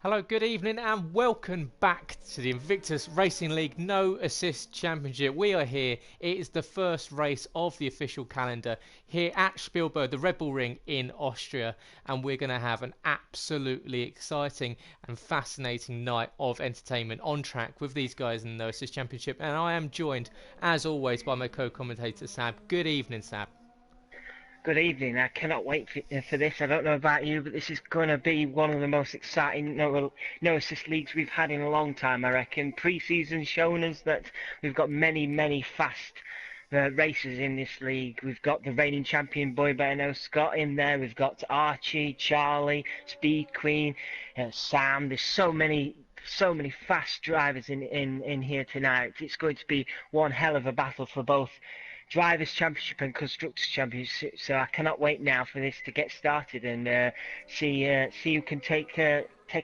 Hello, good evening, and welcome back to the Invictus Racing League No Assist Championship. We are here. It is the first race of the official calendar here at Spielberg, the Red Bull Ring in Austria, and we're going to have an absolutely exciting and fascinating night of entertainment on track with these guys in the No Assist Championship. And I am joined, as always, by my co-commentator Sab. Good evening, Sab. Good evening. I cannot wait for this. I don't know about you, but this is going to be one of the most exciting no assist leagues we've had in a long time, I reckon. Pre-season's shown us that we've got many fast racers in this league. We've got the reigning champion Boy Better Scott in there. We've got Archie, Charlie, Speed Queen, Sam. There's so many fast drivers in here tonight. It's going to be one hell of a battle for both Drivers' Championship and Constructors' Championship. So I cannot wait now for this to get started and see who can take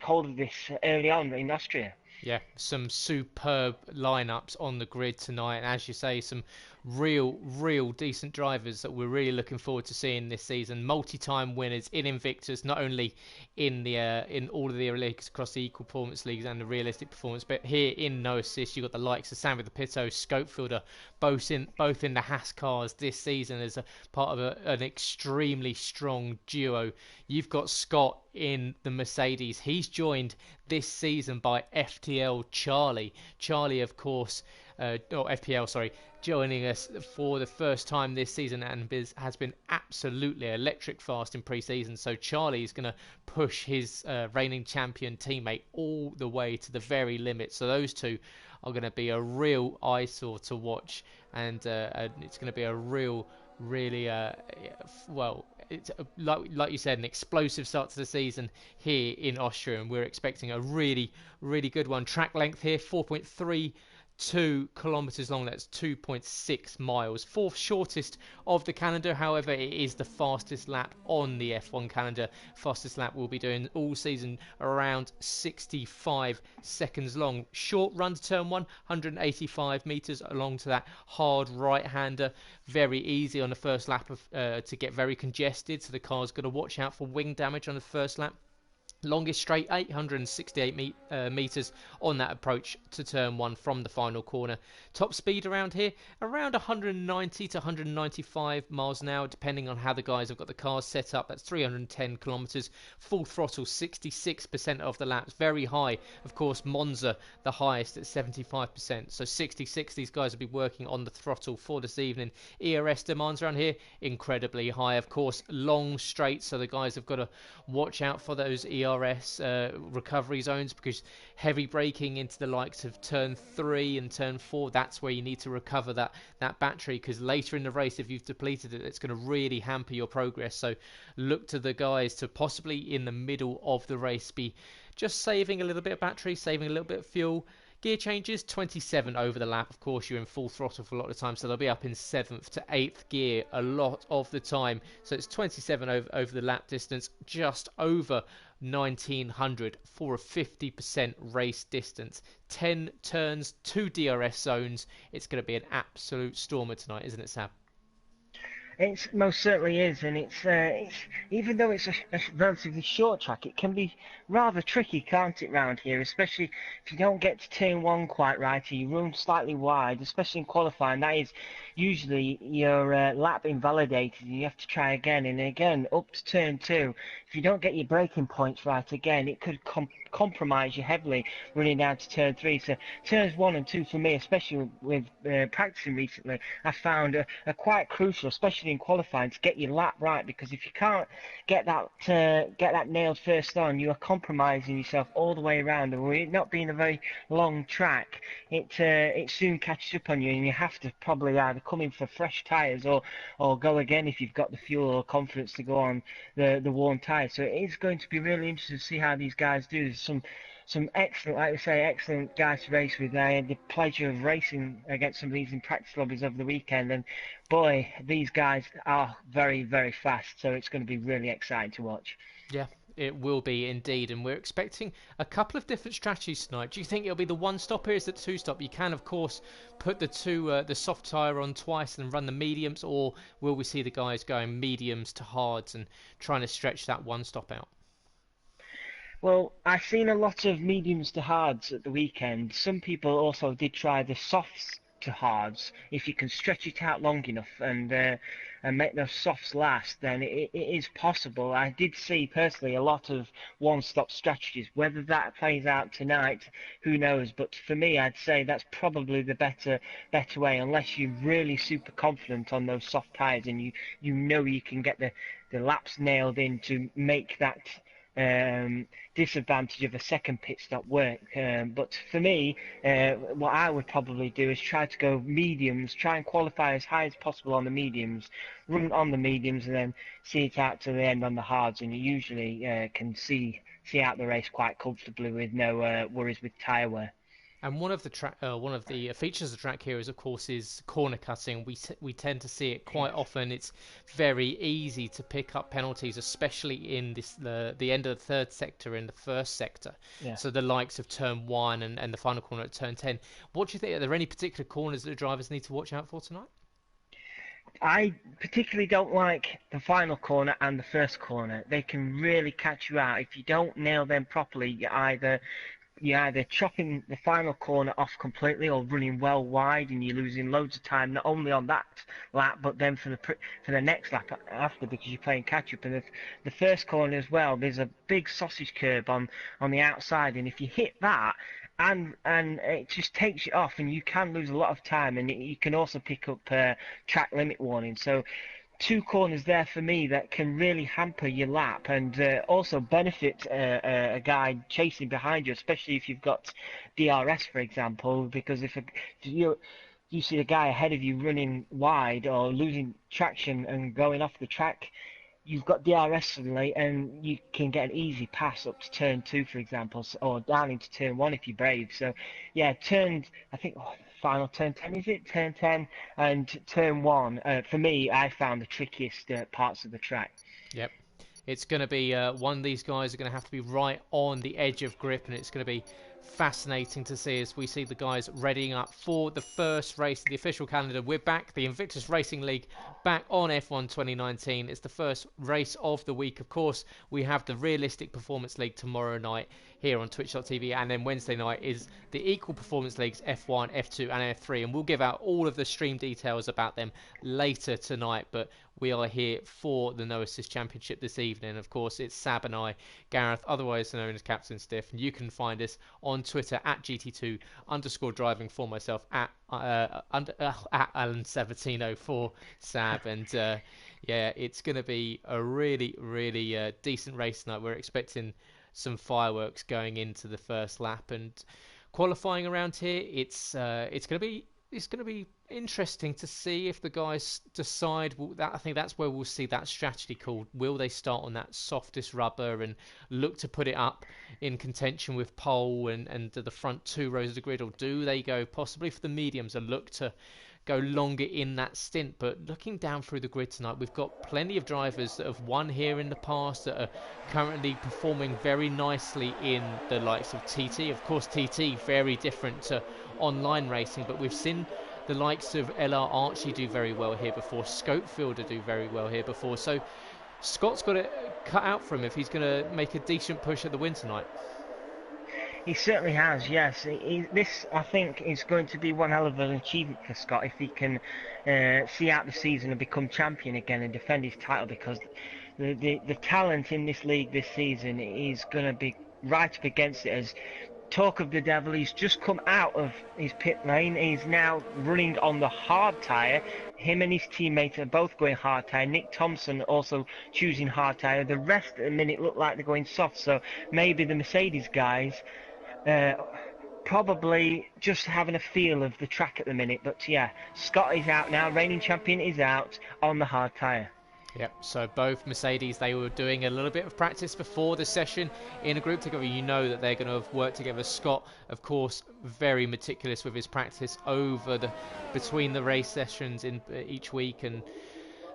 hold of this early on in Austria. Yeah, some superb lineups on the grid tonight, and as you say, some real decent drivers that we're really looking forward to seeing this season. Multi-time winners in Invictus, not only in all of the leagues across the equal performance leagues and the realistic performance, but here in No Assist, you've got the likes of Sam with the Pitto, Scopefielder, both in the Haas cars this season as a part of an extremely strong duo. You've got Scott in the Mercedes. He's joined this season by FTL Charlie. Charlie, of course, or FPL, sorry, joining us for the first time this season and has been absolutely electric fast in pre-season. So Charlie is going to push his reigning champion teammate all the way to the very limit. So those two are going to be a real eyesore to watch, and it's going to be a really well, it's like you said, an explosive start to the season here in Austria, and we're expecting a really good one. Track length here 4.32 kilometers long. That's 2.6 miles. Fourth shortest of the calendar. However, it is the fastest lap on the F1 calendar. Fastest lap we'll be doing all season, around 65 seconds long. Short run to turn 185 meters along to that hard right-hander. Very easy on the first lap to get very congested, so the car's got to watch out for wing damage on the first lap. Longest straight, 868 metres on that approach to turn 1 from the final corner. Top speed around here, around 190 to 195 miles an hour, depending on how the guys have got the cars set up. That's 310 kilometres. Full throttle, 66% of the laps. Very high. Of course, Monza, the highest at 75%. So 66, these guys will be working on the throttle for this evening. ERS demands around here, incredibly high. Of course, long straight, so the guys have got to watch out for those ERS recovery zones, because heavy braking into the likes of turn 3 and turn 4, that's where you need to recover that battery, because later in the race, if you've depleted it, it's going to really hamper your progress. So look to the guys to possibly in the middle of the race be just saving a little bit of battery, saving a little bit of fuel. Gear changes, 27 over the lap. Of course, you're in full throttle for a lot of the time, so they'll be up in 7th to 8th gear a lot of the time. So it's 27 over the lap distance, just over 1900 for a 50% race distance. 10 turns, 2 DRS zones. It's going to be an absolute stormer tonight, isn't it, Sam? It most certainly is, and it's even though it's a relatively short track, it can be rather tricky, can't it, round here? Especially if you don't get to turn 1 quite right, or you run slightly wide, especially in qualifying. That is usually your lap invalidated, and you have to try again and again up to turn 2. If you don't get your braking points right again, it could compromise you heavily running down to turn 3. So turns 1 and 2 for me, especially with practicing recently, I found are quite crucial, especially in qualifying, to get your lap right, because if you can't get that nailed first on, you are compromising yourself all the way around, and with it not being a very long track, it soon catches up on you, and you have to probably either come in for fresh tyres or go again if you've got the fuel or confidence to go on the worn tyres. So it is going to be really interesting to see how these guys do. There's some excellent, like I say, excellent guys to race with. I had the pleasure of racing against some of these in practice lobbies over the weekend, and boy, these guys are very fast, so it's going to be really exciting to watch. Yeah, it will be indeed, and we're expecting a couple of different strategies tonight. Do you think it'll be the one stop here, is the two stop? You can, of course, put the soft tyre on twice and run the mediums, or will we see the guys going mediums to hards and trying to stretch that one stop out? Well, I've seen a lot of mediums to hards at the weekend. Some people also did try the softs to hards. If you can stretch it out long enough and make those softs last, then it is possible. I did see personally a lot of one-stop strategies. Whether that plays out tonight, who knows? But for me, I'd say that's probably the better way, unless you're really super confident on those soft tyres and you know you can get the laps nailed in to make that disadvantage of a second pit stop work. But for me, what I would probably do is try to go mediums, try and qualify as high as possible on the mediums, run on the mediums, and then see it out to the end on the hards. And you usually can see out the race quite comfortably with no worries with tyre wear. And one of the features of the track here is, of course, is corner cutting. We tend to see it quite often. It's very easy to pick up penalties, especially in the end of the third sector in the first sector. Yeah. So the likes of turn 1 and the final corner at turn 10. What do you think? Are there any particular corners that the drivers need to watch out for tonight? I particularly don't like the final corner and the first corner. They can really catch you out. If you don't nail them properly, you're either chopping the final corner off completely or running well wide, and you're losing loads of time not only on that lap but then for the next lap after, because you're playing catch up. And the first corner as well, there's a big sausage curb on the outside, and if you hit that and it just takes you off, and you can lose a lot of time, and you can also pick up track limit warning. So two corners there for me that can really hamper your lap and also benefit a guy chasing behind you, especially if you've got DRS, for example, because if you see a guy ahead of you running wide or losing traction and going off the track, you've got DRS suddenly, and you can get an easy pass up to turn 2, for example, or down into turn 1 if you're brave. So, yeah, I think, final turn 10, is it? Turn 10 and turn 1, for me, I found the trickiest parts of the track. Yep. It's going to be one of these guys are going to have to be right on the edge of grip, and it's going to be fascinating to see as we see the guys readying up for the first race of the official calendar. We're back, the Invictus Racing League, back on F1 2019. It's the first race of the week. Of course, we have the Realistic Performance League tomorrow night here on twitch.tv, and then Wednesday night is the Equal Performance Leagues F1, F2 and F3, and we'll give out all of the stream details about them later tonight. But we are here for the No Assist Championship this evening. Of course, it's Sab and I, Gareth, otherwise known as Captain Stiff, and you can find us on Twitter at GT2_driving for myself, at Alan Sabatino for Sab, and yeah, it's going to be a really, really decent race tonight. We're expecting some fireworks going into the first lap, and qualifying around here, it's going to be interesting to see if the guys decide that. I think that's where we'll see that strategy called. Will they start on that softest rubber and look to put it up in contention with pole and the front 2 rows of the grid, or do they go possibly for the mediums and look to go longer in that stint? But looking down through the grid tonight, we've got plenty of drivers that have won here in the past that are currently performing very nicely in the likes of TT. Of course, TT very different to online racing, but we've seen the likes of LR Archie do very well here before, Scopefielder do very well here before, so Scott's got it cut out for him if he's going to make a decent push at the win tonight. He certainly has, yes. This, I think, is going to be one hell of an achievement for Scott if he can see out the season and become champion again and defend his title, because the talent in this league this season is going to be right up against it. As talk of the devil, he's just come out of his pit lane. He's now running on the hard tyre. Him and his teammate are both going hard tyre. Nick Thompson also choosing hard tyre. The rest at the minute look like they're going soft, so maybe the Mercedes guys probably just having a feel of the track at the minute. But yeah, Scott is out now, reigning champion is out on the hard tyre. Yep, so both Mercedes, they were doing a little bit of practice before the session in a group together. You know that they're going to have worked together. Scott, of course, very meticulous with his practice between the race sessions in each week, and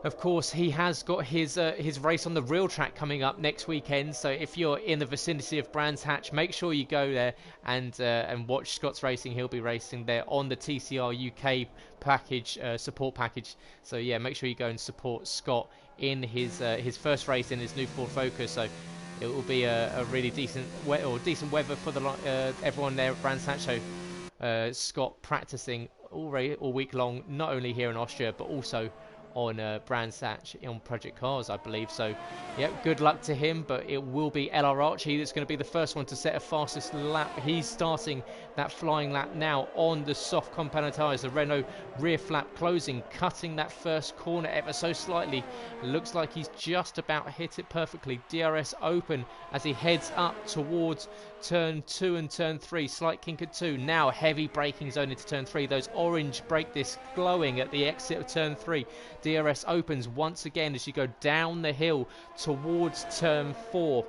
of course he has got his race on the real track coming up next weekend. So if you're in the vicinity of Brands Hatch, make sure you go there and watch Scott's racing. He'll be racing there on the TCR UK package, support package. So yeah, make sure you go and support Scott in his first race in his new Ford Focus. So it will be a really decent decent weather for everyone there at Brands Hatch. So Scott practicing all week long, not only here in Austria but also on Brands Hatch on Project Cars, I believe. So yeah, good luck to him, but it will be LR Archie that's going to be the first one to set a fastest lap. He's starting that flying lap now on the soft compound tyres. The Renault rear flap closing, cutting that first corner ever so slightly. Looks like he's just about hit it perfectly. DRS open as he heads up towards turn 2 and turn 3. Slight kink at 2. Now heavy braking zone into turn 3. Those orange brake discs glowing at the exit of turn 3. DRS opens once again as you go down the hill towards turn 4.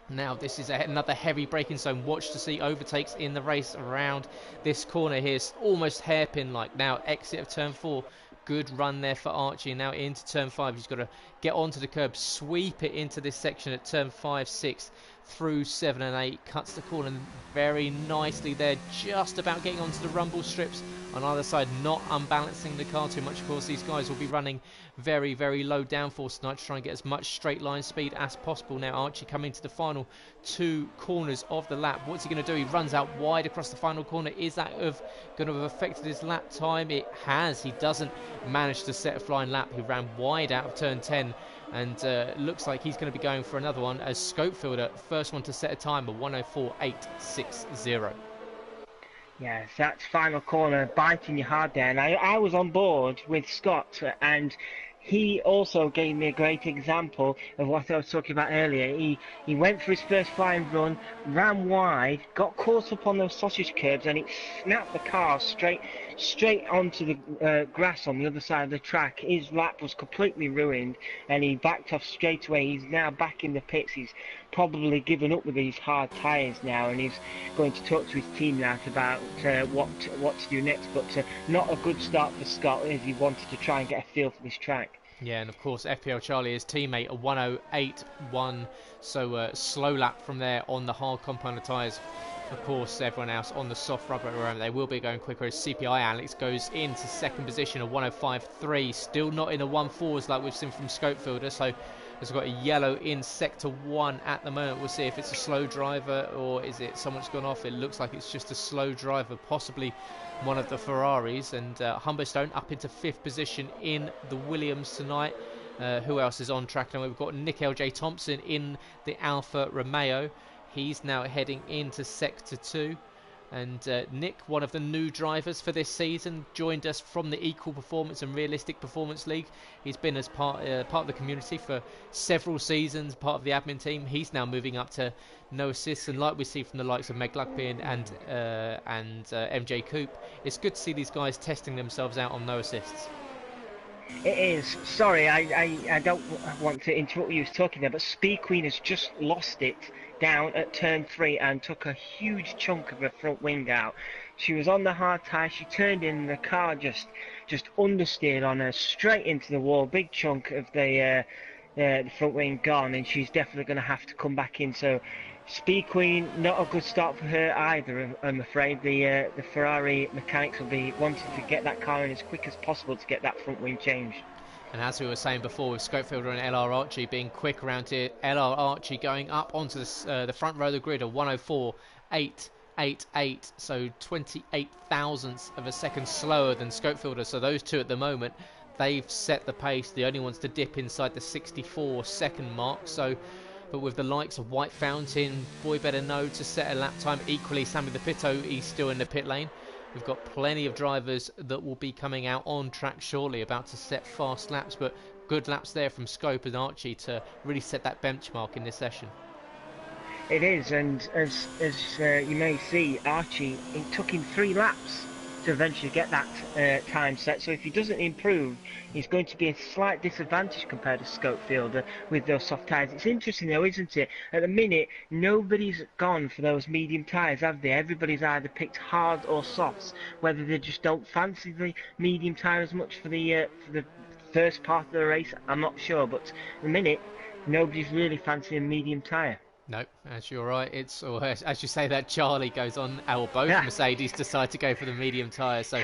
Now this is another heavy braking zone. Watch to see overtakes in the race around this corner here. It's almost hairpin like. Now exit of turn 4. Good run there for Archie. Now into turn 5. He's got to get onto the curb, sweep it into this section at turn 5, 6, through 7 and 8. Cuts the corner very nicely there, just about getting onto the rumble strips on either side, not unbalancing the car too much. Of course, these guys will be running very, very low downforce tonight to try and get as much straight line speed as possible. Now Archie coming to the final 2 corners of the lap. What's he going to do? He runs out wide across the final corner. Is that going to have affected his lap time? It has. He doesn't manage to set a flying lap. He ran wide out of turn 10, and looks like he's going to be going for another one as Scopefielder, first one to set a time of 1:04.860. Yes, that final corner biting you hard there, and I was on board with Scott, and he also gave me a great example of what I was talking about earlier. He went for his first flying run, ran wide, got caught up on those sausage curbs, and it snapped the car straight onto the grass on the other side of the track. His lap was completely ruined, and he backed off straight away. He's now back in the pits. He's probably given up with these hard tyres now, and he's going to talk to his team now about what to do next. But not a good start for Scott, as he wanted to try and get a feel for this track. Yeah, and of course FPL Charlie, his teammate, a 1:08.1, so slow lap from there on the hard compound tyres. Of course, everyone else on the soft rubber around, they will be going quicker as CPI Alex goes into second position, a 1:05.3, still not in the 1:4s like we've seen from Scopefielder, so has got a yellow in sector 1 at the moment. We'll see if it's a slow driver or is it someone's gone off. It looks like it's just a slow driver, possibly one of the Ferraris. And Humberstone up into 5th position in the Williams tonight. Who else is on track now? We've got Nick L.J. Thompson in the Alfa Romeo. He's now heading into sector 2. And Nick, one of the new drivers for this season, joined us from the Equal Performance and Realistic Performance League. He's been as part of the community for several seasons, part of the admin team. He's now moving up to no assists, and like we see from the likes of Meg Luckbean and MJ Coop, it's good to see these guys testing themselves out on no assists. It is. Sorry, I don't want to interrupt what you was talking there, but Speed Queen has just lost it down at turn 3 and took a huge chunk of her front wing out. She was on the hard tyre, she turned in, and the car just understeered on her straight into the wall. Big chunk of the front wing gone, and she's definitely going to have to come back in. So Speed Queen, not a good start for her either, I'm afraid. The Ferrari mechanics will be wanting to get that car in as quick as possible to get that front wing changed. And as we were saying before, with Scopefielder and LR Archie being quick around here, LR Archie going up onto the front row of the grid, a 1:04.888, so 28 thousandths of a second slower than Scopefielder. So those two at the moment, they've set the pace, the only ones to dip inside the 64-second mark. So, but with the likes of White Fountain, Boy Better Know to set a lap time, equally Sammy the Pitto, he's still in the pit lane. We've got plenty of drivers that will be coming out on track shortly, about to set fast laps, but good laps there from Scope and Archie to really set that benchmark in this session. It is, and as you may see, Archie, it took him 3 laps to eventually get that time set, so if he doesn't improve, he's going to be a slight disadvantage compared to Scopefielder with those soft tyres. It's interesting though, isn't it? At the minute, nobody's gone for those medium tyres, have they? Everybody's either picked hard or softs, whether they just don't fancy the medium tyre as much for the first part of the race, I'm not sure, but at the minute, nobody's really fancying a medium tyre. No, as you're right, it's or as you say that Charlie goes on, or both Yeah. Mercedes decide to go for the medium tyre. So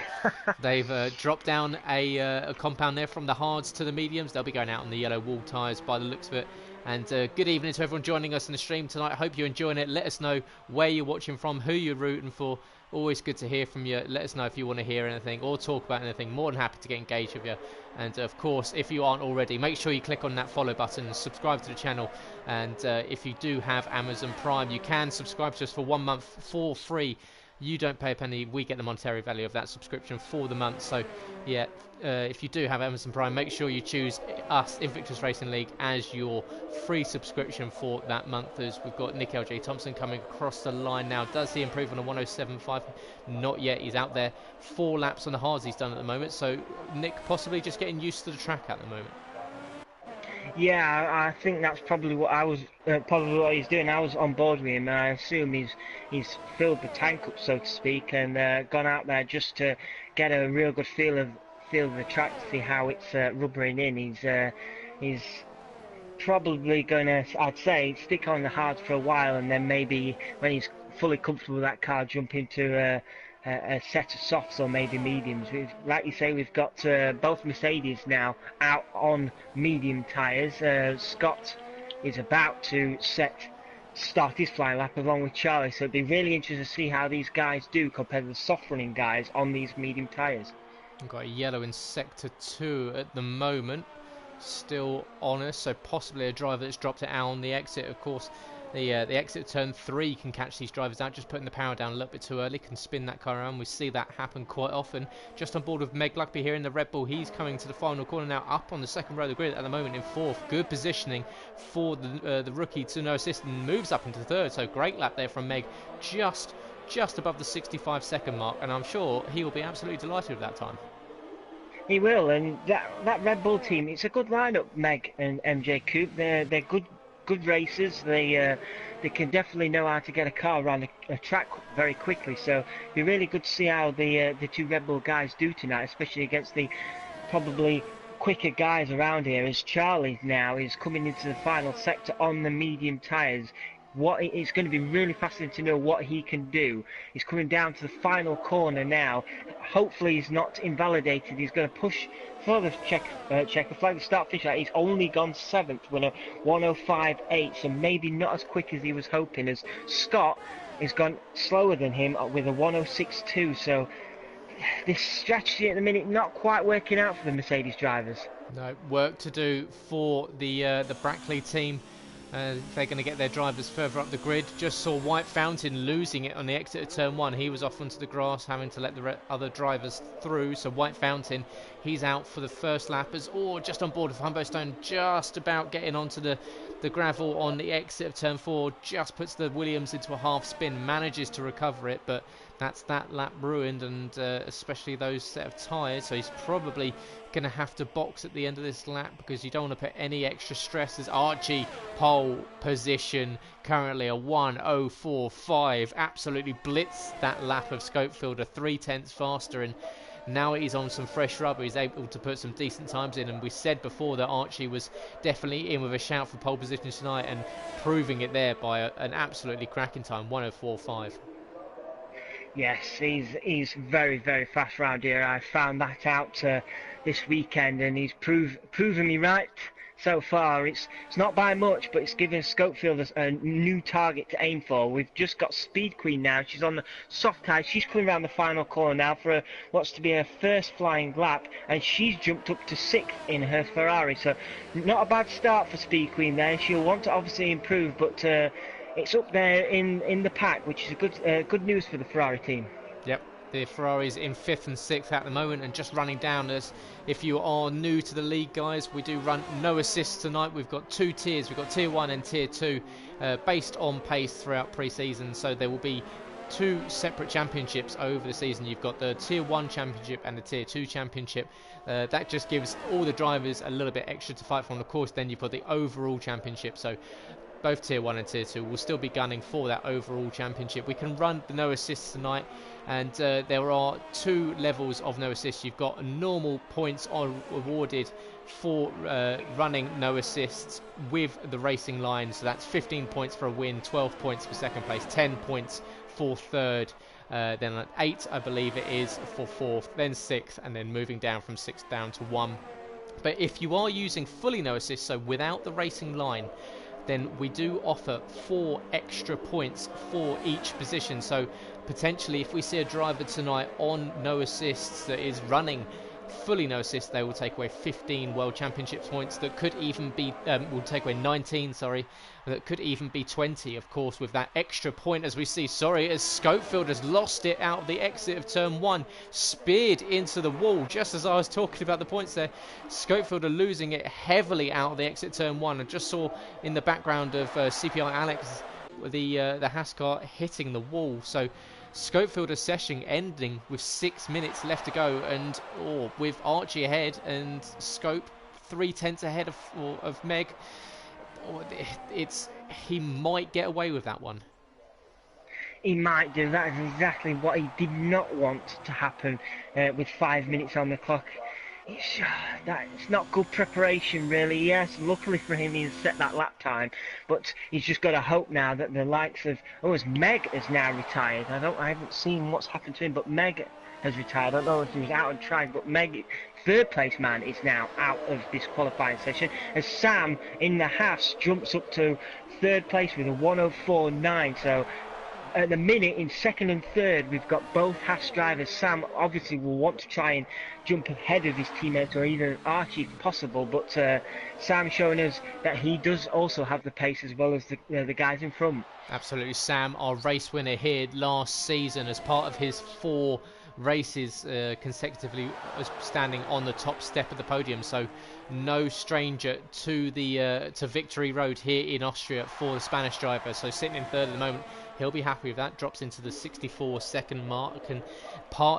they've dropped down a compound there from the hards to the mediums. They'll be going out on the yellow wall tyres by the looks of it. And good evening to everyone joining us in the stream tonight. I hope you're enjoying it. Let us know where you're watching from, who you're rooting for. Always good to hear from you. Let us know if you want to hear anything or talk about anything. More than happy to get engaged with you. And of course, if you aren't already, make sure you click on that follow button and subscribe to the channel. And if you do have Amazon Prime, you can subscribe to us for 1 month for free. You don't pay a penny, we get the monetary value of that subscription for the month. So yeah, if you do have Amazon Prime, make sure you choose us, Invictus Racing League, as your free subscription for that month. As we've got Nick LJ Thompson coming across the line now. Does he improve on a 107.5? Not yet. He's out there 4 laps on the hards he's done at the moment. So Nick possibly just getting used to the track at the moment. Yeah, I think that's probably what I was, probably what he's doing. I was on board with him, and I assume he's filled the tank up, so to speak, and gone out there just to get a real good feel of the track to see how it's rubbering in. He's probably going to, I'd say, stick on the hards for a while, and then maybe when he's fully comfortable with that car, jump into a set of softs or maybe mediums. Like you say, we've got both Mercedes now out on medium tyres. Scott is about to start his fly lap along with Charlie, so it'd be really interesting to see how these guys do compared to the soft running guys on these medium tyres. We've got a yellow in sector 2 at the moment, still on us, so possibly a driver that's dropped it out on the exit. Of course, the exit turn 3 can catch these drivers out. Just putting the power down a little bit too early can spin that car around. We see that happen quite often. Just on board with Meg Luckby here in the Red Bull. He's coming to the final corner now, up on the second row of the grid at the moment in 4th. Good positioning for the rookie to no assist, and moves up into 3rd. So great lap there from Meg, just above the 65-second mark, and I'm sure he will be absolutely delighted with that time. He will, and that Red Bull team, it's a good lineup. Meg and MJ Coupe, they're good racers. They can definitely know how to get a car around a track very quickly. So it'd be really good to see how the 2 Red Bull guys do tonight, especially against the probably quicker guys around here. As Charlie now is coming into the final sector on the medium tyres. It's going to be really fascinating to know what he can do. He's coming down to the final corner now. Hopefully he's not invalidated. He's going to push for the checker flag, the start finish. He's only gone 7th with a 105.8, so maybe not as quick as he was hoping, as Scott has gone slower than him with a 106.2. So this strategy at the minute not quite working out for the Mercedes drivers. No, work to do for the Brackley team. They're going to get their drivers further up the grid. Just saw White Fountain losing it on the exit of turn 1. He was off onto the grass, having to let the other drivers through. So White Fountain, he's out for the first lap, just on board with Humbo Stone, just about getting onto the gravel on the exit of turn 4. Just puts the Williams into a half spin, manages to recover it, but that's that lap ruined, and especially those set of tyres. So he's probably going to have to box at the end of this lap, because you don't want to put any extra stress. As Archie, pole position, currently a 1:04.5, absolutely blitzed that lap of Scopefield, a 3/10 faster, and now he's on some fresh rubber. He's able to put some decent times in, and we said before that Archie was definitely in with a shout for pole position tonight, and proving it there by an absolutely cracking time, 1:04.5. Yes, he's very, very fast round here. I found that out this weekend, and he's proven me right so far. It's not by much, but it's given Scopefield a new target to aim for. We've just got Speed Queen now. She's on the soft tyres. She's coming around the final corner now for what's to be her first flying lap, and she's jumped up to 6th in her Ferrari. So not a bad start for Speed Queen there. She'll want to obviously improve, but it's up there in the pack, which is good news for the Ferrari team. Yep, the Ferrari's in 5th and 6th at the moment, and just running down. As if you are new to the league, guys, we do run no assists tonight. We've got 2 tiers. We've got tier 1 and tier 2 based on pace throughout pre-season, so there will be 2 separate championships over the season. You've got the tier 1 championship and the tier 2 championship. That just gives all the drivers a little bit extra to fight for, and of course then you've got the overall championship. So both Tier 1 and Tier 2 will still be gunning for that overall championship. We can run the no assists tonight, and there are 2 levels of no assists. You've got normal points awarded for running no assists with the racing line, so that's 15 points for a win, 12 points for second place, 10 points for third, then 8 I believe it is for fourth, then 6th, and then moving down from 6th down to 1. But if you are using fully no assists, so without the racing line, then we do offer 4 extra points for each position. So potentially if we see a driver tonight on no assists that is running fully no assists, they will take away 15 World Championship points. That could even be will take away 19, sorry, that could even be 20, of course, with that extra point. As we see, as Schofield has lost it out of the exit of turn 1, speared into the wall just as I was talking about the points there. Schofield are losing it heavily out of the exit turn 1. I just saw in the background of CPI Alex the Haas hitting the wall. So Schofield session ending with 6 minutes left to go, and with Archie ahead and Scope 3/10 ahead of Meg, he might get away with that one. He might do. That is exactly what he did not want to happen with 5 minutes on the clock. It's not good preparation, really. Yes, luckily for him, he's set that lap time, but he's just got to hope now that the likes of as Meg has now retired. I haven't seen what's happened to him, but Meg has retired. I don't know if he was out on track, but Meg, third place man, is now out of this qualifying session. As Sam in the Haas jumps up to third place with a 1:04.9. So at the minute, in second and third, we've got both Haas drivers. Sam obviously will want to try and jump ahead of his teammates, or even Archie if possible, but Sam showing us that he does also have the pace as well as the guys in front. Absolutely. Sam, our race winner here last season, as part of his 4 races consecutively standing on the top step of the podium, so no stranger to the to victory road here in Austria for the Spanish driver. So sitting in third at the moment, he'll be happy with that. Drops into the 64-second mark, and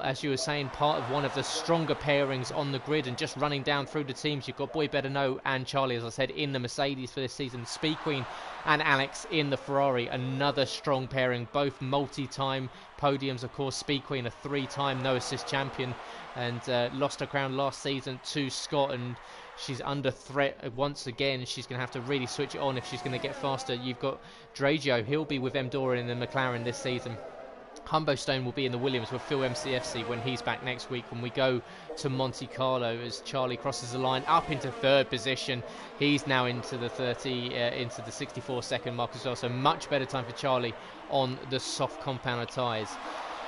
as you were saying, part of one of the stronger pairings on the grid. And just running down through the teams, you've got Boy Better Know and Charlie, as I said, in the Mercedes for this season. Speed Queen and Alex in the Ferrari, another strong pairing, both multi-time podiums. Of course, Speed Queen, a 3-time no assist champion, and lost her crown last season to Scott, and she's under threat once again. She's going to have to really switch it on if she's going to get faster. You've got Dragio, he'll be with M. Doran in the McLaren this season. Humbo Stone will be in the Williams with Phil MCFC when he's back next week, when we go to Monte Carlo, as Charlie crosses the line up into third position. He's now into the 64-second mark as well, so much better time for Charlie on the soft compounder tyres.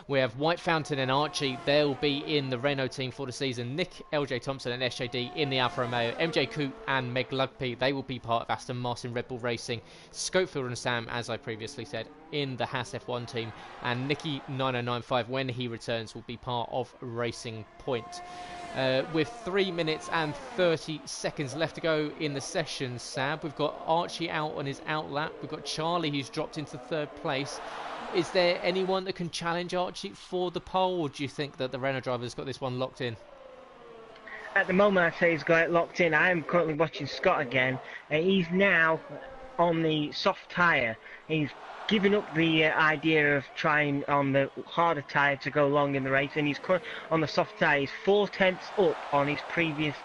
We have White Fountain and Archie. They'll be in the Renault team for the season. Nick, LJ Thompson and SJD in the Alfa Romeo. MJ Coote and Meg Lugby, they will be part of Aston Martin Red Bull Racing. Schofield and Sam, as I previously said, in the Haas F1 team. And Nicky 9095, when he returns, will be part of Racing Point. With 3 minutes and 30 seconds left to go in the session, Sab, we've got Archie out on his out lap. We've got Charlie, who's dropped into third place. Is there anyone that can challenge Archie for the pole, or do you think that the Renault driver's got this one locked in? At the moment, I'd say he's got it locked in. I am currently watching Scott again. He's now on the soft tyre. He's given up the idea of trying on the harder tyre to go long in the race, and he's on the soft tyre. He's 4/10 up on his previous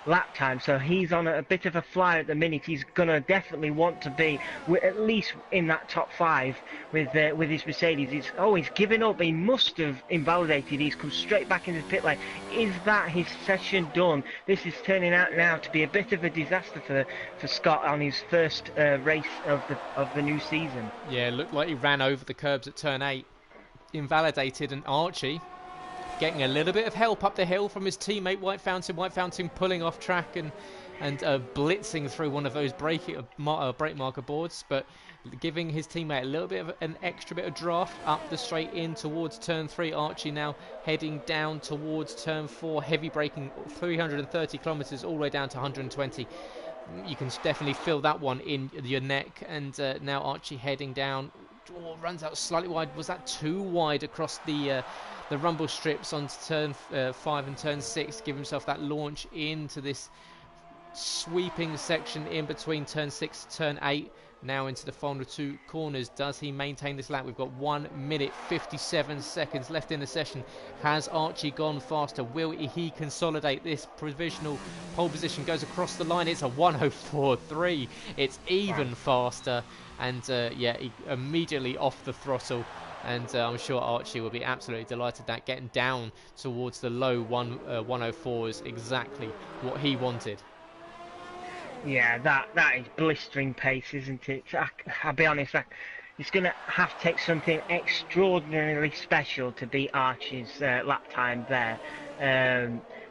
lap time, so he's on a bit of a flyer at the minute. He's gonna definitely want to be at least in that top 5 with his Mercedes. He's given up. He must have invalidated. He's come straight back into the pit lane. Is that his session done? This is turning out now to be a bit of a disaster for Scott on his first race of the new season. Yeah, it looked like he ran over the curbs at turn 8, invalidated, and Archie getting a little bit of help up the hill from his teammate White Fountain pulling off track and blitzing through one of those brake marker boards, but giving his teammate a little bit of an extra bit of draft up the straight in towards turn 3. Archie now heading down towards turn 4, heavy braking, 330 kilometers all the way down to 120. You can definitely feel that one in your neck, and now Archie heading down. Runs out slightly wide. Was that too wide across the rumble strips onto turn 5 and turn 6? Give himself that launch into this sweeping section in between turn 6 to turn 8. Now into the final 2 corners. Does he maintain this lap? We've got 1 minute 57 seconds left in the session. Has Archie gone faster? Will he consolidate this provisional pole position? Goes across the line. It's a 1:04.3. It's even faster. And yeah, he immediately off the throttle. And I'm sure Archie will be absolutely delighted that getting down towards the low 1:04 is exactly what he wanted. Yeah, that is blistering pace, isn't it? I'll be honest, it's going to have to take something extraordinarily special to beat Archie's lap time there.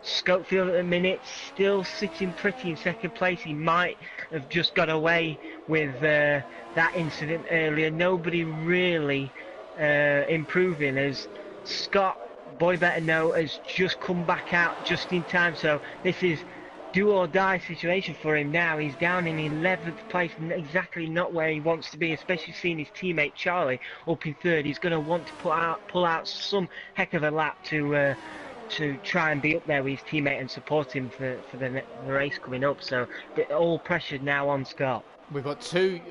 Schofield at the minute still sitting pretty in second place. He might have just got away with that incident earlier. Nobody really improving, as Scott, boy better know, has just come back out just in time. So this is do or die situation for him now. He's down in 11th place, exactly not where he wants to be, especially seeing his teammate Charlie up in 3rd. He's going to want to pull out some heck of a lap to try and be up there with his teammate and support him for the race coming up. So all pressure now on Scott. We've got two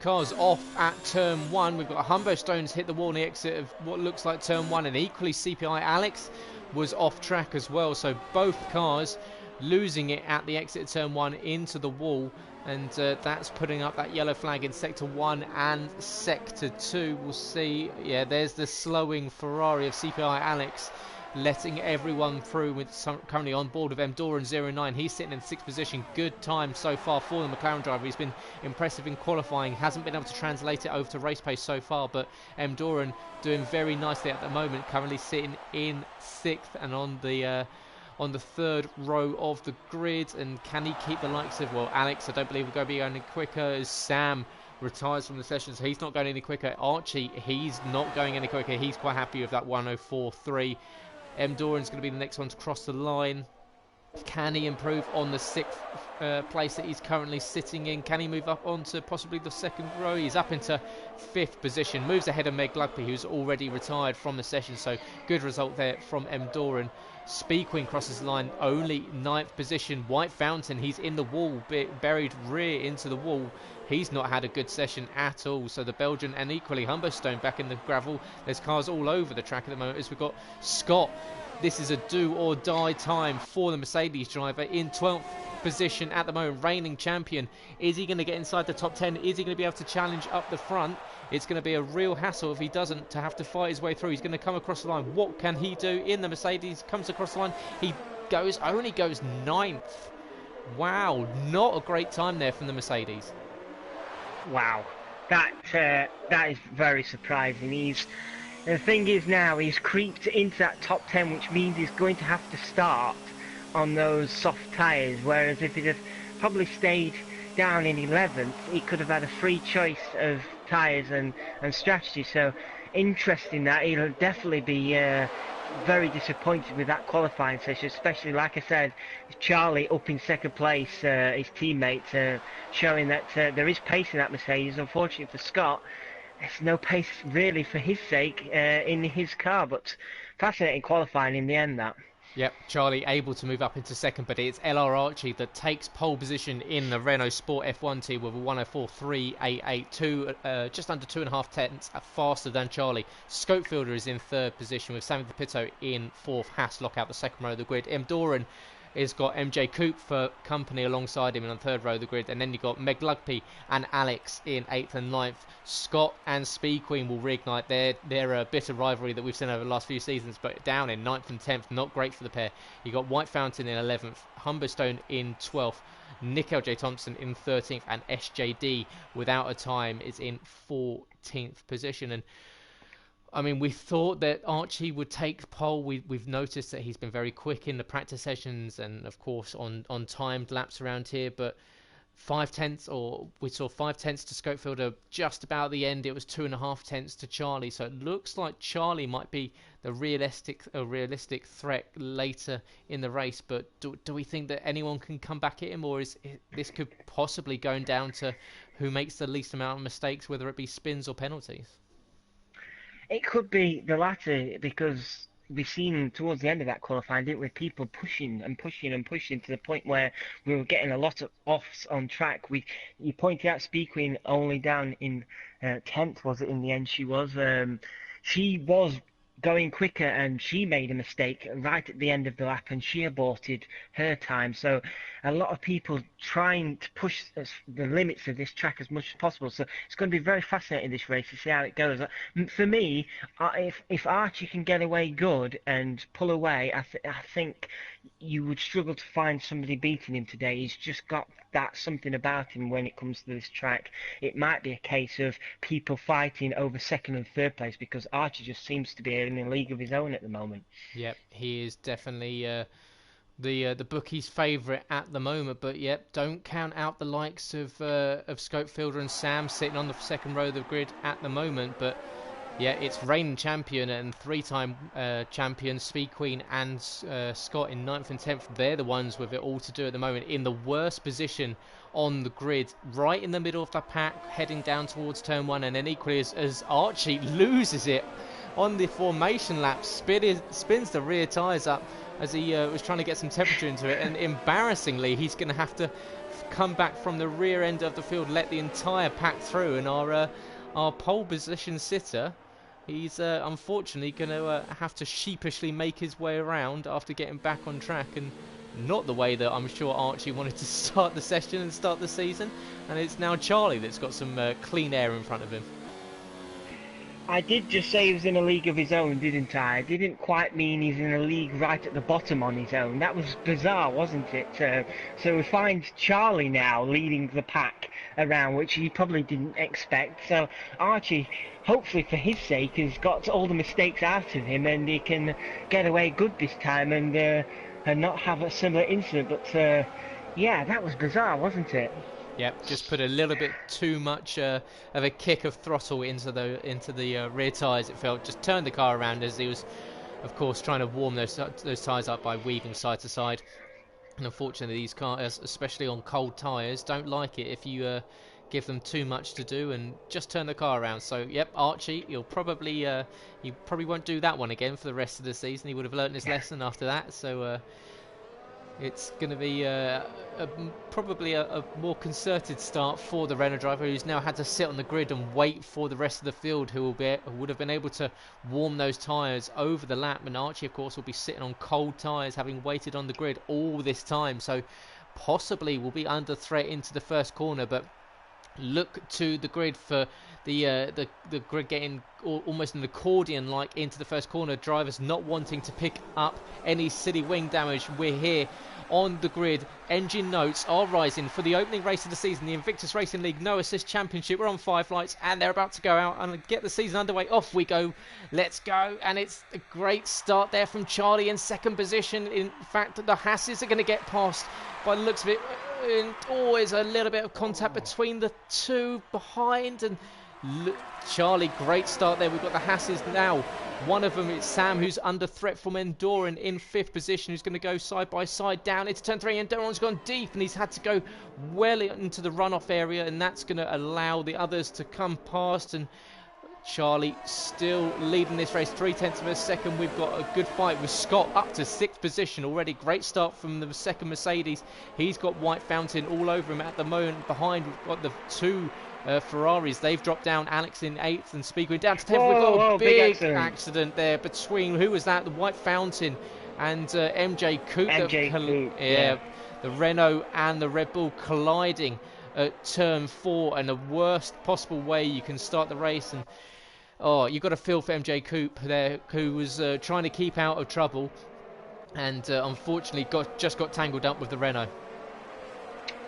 cars off at turn 1. We've got Humbo Stones hit the wall on the exit of what looks like turn 1, and equally CPI Alex was off track as well. So both cars losing it at the exit of turn 1 into the wall, and that's putting up that yellow flag in sector 1 and sector 2. We'll see. Yeah, there's the slowing Ferrari of CPI Alex letting everyone through, with currently on board with Mdoran09. He's sitting in 6th position. Good time so far for the McLaren driver. He's been impressive in qualifying, hasn't been able to translate it over to race pace so far, but Mdoran doing very nicely at the moment, currently sitting in 6th and on the 3rd row of the grid. And can he keep the likes of, well, Alex I don't believe will go be going any quicker, as Sam retires from the session, so he's not going any quicker. Archie, he's not going any quicker. He's quite happy with that 1:04.3. Doran's going to be the next one to cross the line. Can he improve on the 6th place that he's currently sitting in? Can he move up onto possibly the 2nd row? He's up into 5th position, moves ahead of Meg Lugby, who's already retired from the session, so good result there from Doran. Speed Queen crosses the line, only 9th position. White Fountain, he's in the wall, buried rear into the wall. He's not had a good session at all. So the Belgian and equally Humberstone back in the gravel. There's cars all over the track at the moment, as we've got Scott. This is a do or die time for the Mercedes driver in 12th position at the moment, reigning champion. Is he going to get inside the top 10? Is he going to be able to challenge up the front? It's going to be a real hassle if he doesn't, to have to fight his way through. He's going to come across the line. What can he do in the Mercedes? Comes across the line. He only goes 9th. Wow, not a great time there from the Mercedes. Wow, that is very surprising. The thing is now he's creeped into that top 10, which means he's going to have to start on those soft tyres, whereas if he'd have probably stayed down in 11th, he could have had a free choice of tyres and strategy. So interesting that he'll definitely be very disappointed with that qualifying session, especially, like I said, Charlie up in 2nd place, his teammate, showing that there is pace in that Mercedes. Unfortunately for Scott, there's no pace really for his sake in his car, but fascinating qualifying in the end, that. Yep, Charlie able to move up into 2nd, but it's LR Archie that takes pole position in the Renault Sport F1 team with a 1:04.388, just under 2.5 tenths faster than Charlie. Scopefielder is in 3rd position with Sammy Pito in 4th. Haas lock out the 2nd row of the grid. Doran has got MJ Coupe for company alongside him in on 3rd row of the grid, and then you've got Meg Lugby and Alex in 8th and 9th. Scott and Speed Queen will reignite their bitter rivalry that we've seen over the last few seasons, but down in 9th and 10th, not great for the pair. You've got White Fountain in 11th, Humberstone in 12th, Nick L.J. Thompson in 13th, and SJD without a time is in 14th position. And I mean, we thought that Archie would take pole. We've noticed that he's been very quick in the practice sessions and, of course, on timed laps around here. But 5 tenths, or we saw 5 tenths to Scopefielder just about the end. It was 2.5 tenths to Charlie. So it looks like Charlie might be the realistic threat later in the race. But do we think that anyone can come back at him, or is this could possibly going down to who makes the least amount of mistakes, whether it be spins or penalties? It could be the latter, because we seen towards the end of that qualifying, didn't we? People pushing and pushing and pushing to the point where we were getting a lot of offs on track. You pointed out Speed Queen only down in 10th, was it? In the end, she was going quicker and she made a mistake right at the end of the lap and she aborted her time. So a lot of people trying to push the limits of this track as much as possible. So it's going to be very fascinating, this race, to see how it goes. For me, if Archie can get away good and pull away, I think you would struggle to find somebody beating him today. He's just got that something about him when it comes to this track. It might be a case of people fighting over second and third place because Archie just seems to be in a league of his own at the moment. Yep, he is definitely the bookies' favourite at the moment. But yep, don't count out the likes of Scopefielder and Sam sitting on the second row of the grid at the moment. But yeah, it's reigning champion and three-time champion Speed Queen and Scott in 9th and 10th. They're the ones with it all to do at the moment, in the worst position on the grid, right in the middle of the pack, heading down towards turn 1. And then equally as Archie loses it on the formation lap, spins the rear tyres up as he was trying to get some temperature into it, and embarrassingly he's going to have to come back from the rear end of the field, let the entire pack through, and our pole position sitter, he's unfortunately going to have to sheepishly make his way around after getting back on track, and not the way that I'm sure Archie wanted to start the session and start the season. And it's now Charlie that's got some clean air in front of him. I did just say he was in a league of his own, didn't I? I didn't quite mean he's in a league right at the bottom on his own. That was bizarre, wasn't it? So we find Charlie now leading the pack around, which he probably didn't expect. So Archie, hopefully for his sake, has got all the mistakes out of him and he can get away good this time and not have a similar incident. But yeah, that was bizarre, wasn't it? Yep, just put a little bit too much of a kick of throttle into the rear tyres. It felt, just turned the car around as he was, of course, trying to warm those tyres up by weaving side to side. And unfortunately, these cars, especially on cold tyres, don't like it if you give them too much to do and just turn the car around. So, yep, Archie, you probably won't do that one again for the rest of the season. He would have learnt his lesson after that. So. It's going to be probably a more concerted start for the Renault driver, who's now had to sit on the grid and wait for the rest of the field, who would have been able to warm those tyres over the lap. And Archie, of course, will be sitting on cold tyres, having waited on the grid all this time. So possibly will be under threat into the first corner. But look to the grid for the grid getting almost an accordion like into the first corner. Drivers not wanting to pick up any silly wing damage. We're here on the grid. Engine notes are rising for the opening race of the season, the Invictus Racing League No Assist Championship. We're on 5 lights and they're about to go out and get the season underway. Off we go. Let's go. And it's a great start there from Charlie in second position. In fact, the Hasses are going to get past by the looks of it. And always a little bit of contact between the two behind, and Charlie, great start there. We've got the Hasses now. One of them is Sam, who's under threat from Endoran in 5th position, who's going to go side by side down into turn 3. Endoran's gone deep and he's had to go well into the runoff area, and that's going to allow the others to come past. And Charlie still leading this race 0.3 of a second. We've got a good fight with Scott up to 6th position already. Great start from the second Mercedes. He's got White Fountain all over him at the moment. Behind, we've got the two Ferraris. They've dropped down. Alex in 8th and Speedway down to 10th. We've got a big accident there between, who was that? The White Fountain and MJ Coupe. Yeah, the Renault and the Red Bull colliding at turn 4, and the worst possible way you can start the race. And you've got to feel for MJ Coupe there, who was trying to keep out of trouble, and unfortunately just got tangled up with the Renault.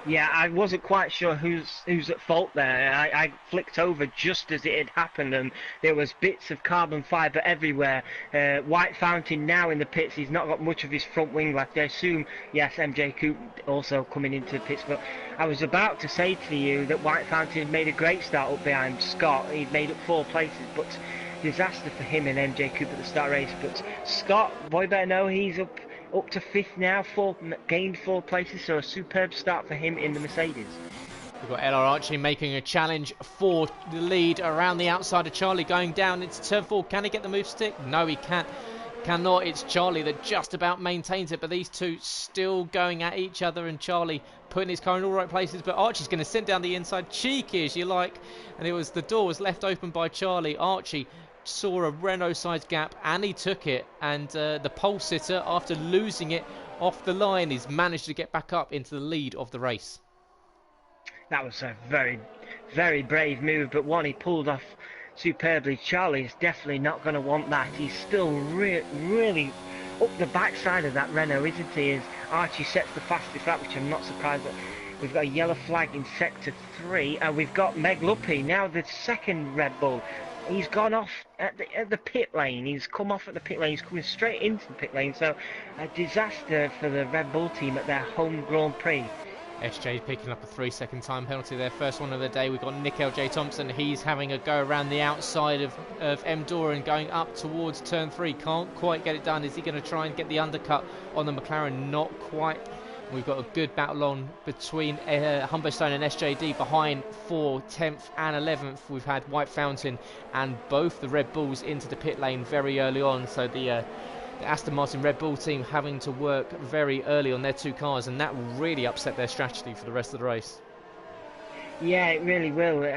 Yeah, I wasn't quite sure who's at fault there. I flicked over just as it had happened, and there was bits of carbon fibre everywhere. White Fountain now in the pits. He's not got much of his front wing left. I assume, yes, MJ Coupe also coming into the pits. But I was about to say to you that White Fountain made a great start up behind Scott. He'd made up 4 places, but disaster for him and MJ Coupe at the start race. But Scott, boy better know, he's up to 5th now, gained 4 places, so a superb start for him in the Mercedes. We've got LR Archie making a challenge for the lead around the outside of Charlie, going down into turn 4. Can he get the move stick? No, he can't. Cannot. It's Charlie that just about maintains it, but these two still going at each other, and Charlie putting his car in all right places, but Archie's going to send down the inside, cheeky as you like, and the door was left open by Charlie. Archie saw a Renault-sized gap and he took it, and the pole sitter, after losing it off the line, he's managed to get back up into the lead of the race. That was a very, very brave move, but one he pulled off superbly. Charlie is definitely not going to want that. He's still really up the backside of that Renault, isn't he, as Archie sets the fastest lap, which I'm not surprised that we've got a yellow flag in sector 3, and we've got Meg Luppy, now the second Red Bull. He's gone off at the pit lane. He's come off at the pit lane. He's coming straight into the pit lane, so a disaster for the Red Bull team at their home Grand Prix. SJ picking up a 3-second time penalty there. First one of the day. We've got Nick LJ Thompson. He's having a go around the outside of M. Doran, going up towards turn 3. Can't quite get it done. Is he going to try and get the undercut on the McLaren? Not quite. We've got a good battle on between Humberstone and SJD behind for 10th and 11th. We've had White Fountain and both the Red Bulls into the pit lane very early on. So the Aston Martin Red Bull team having to work very early on their two cars, and that will really upset their strategy for the rest of the race. Yeah, it really will.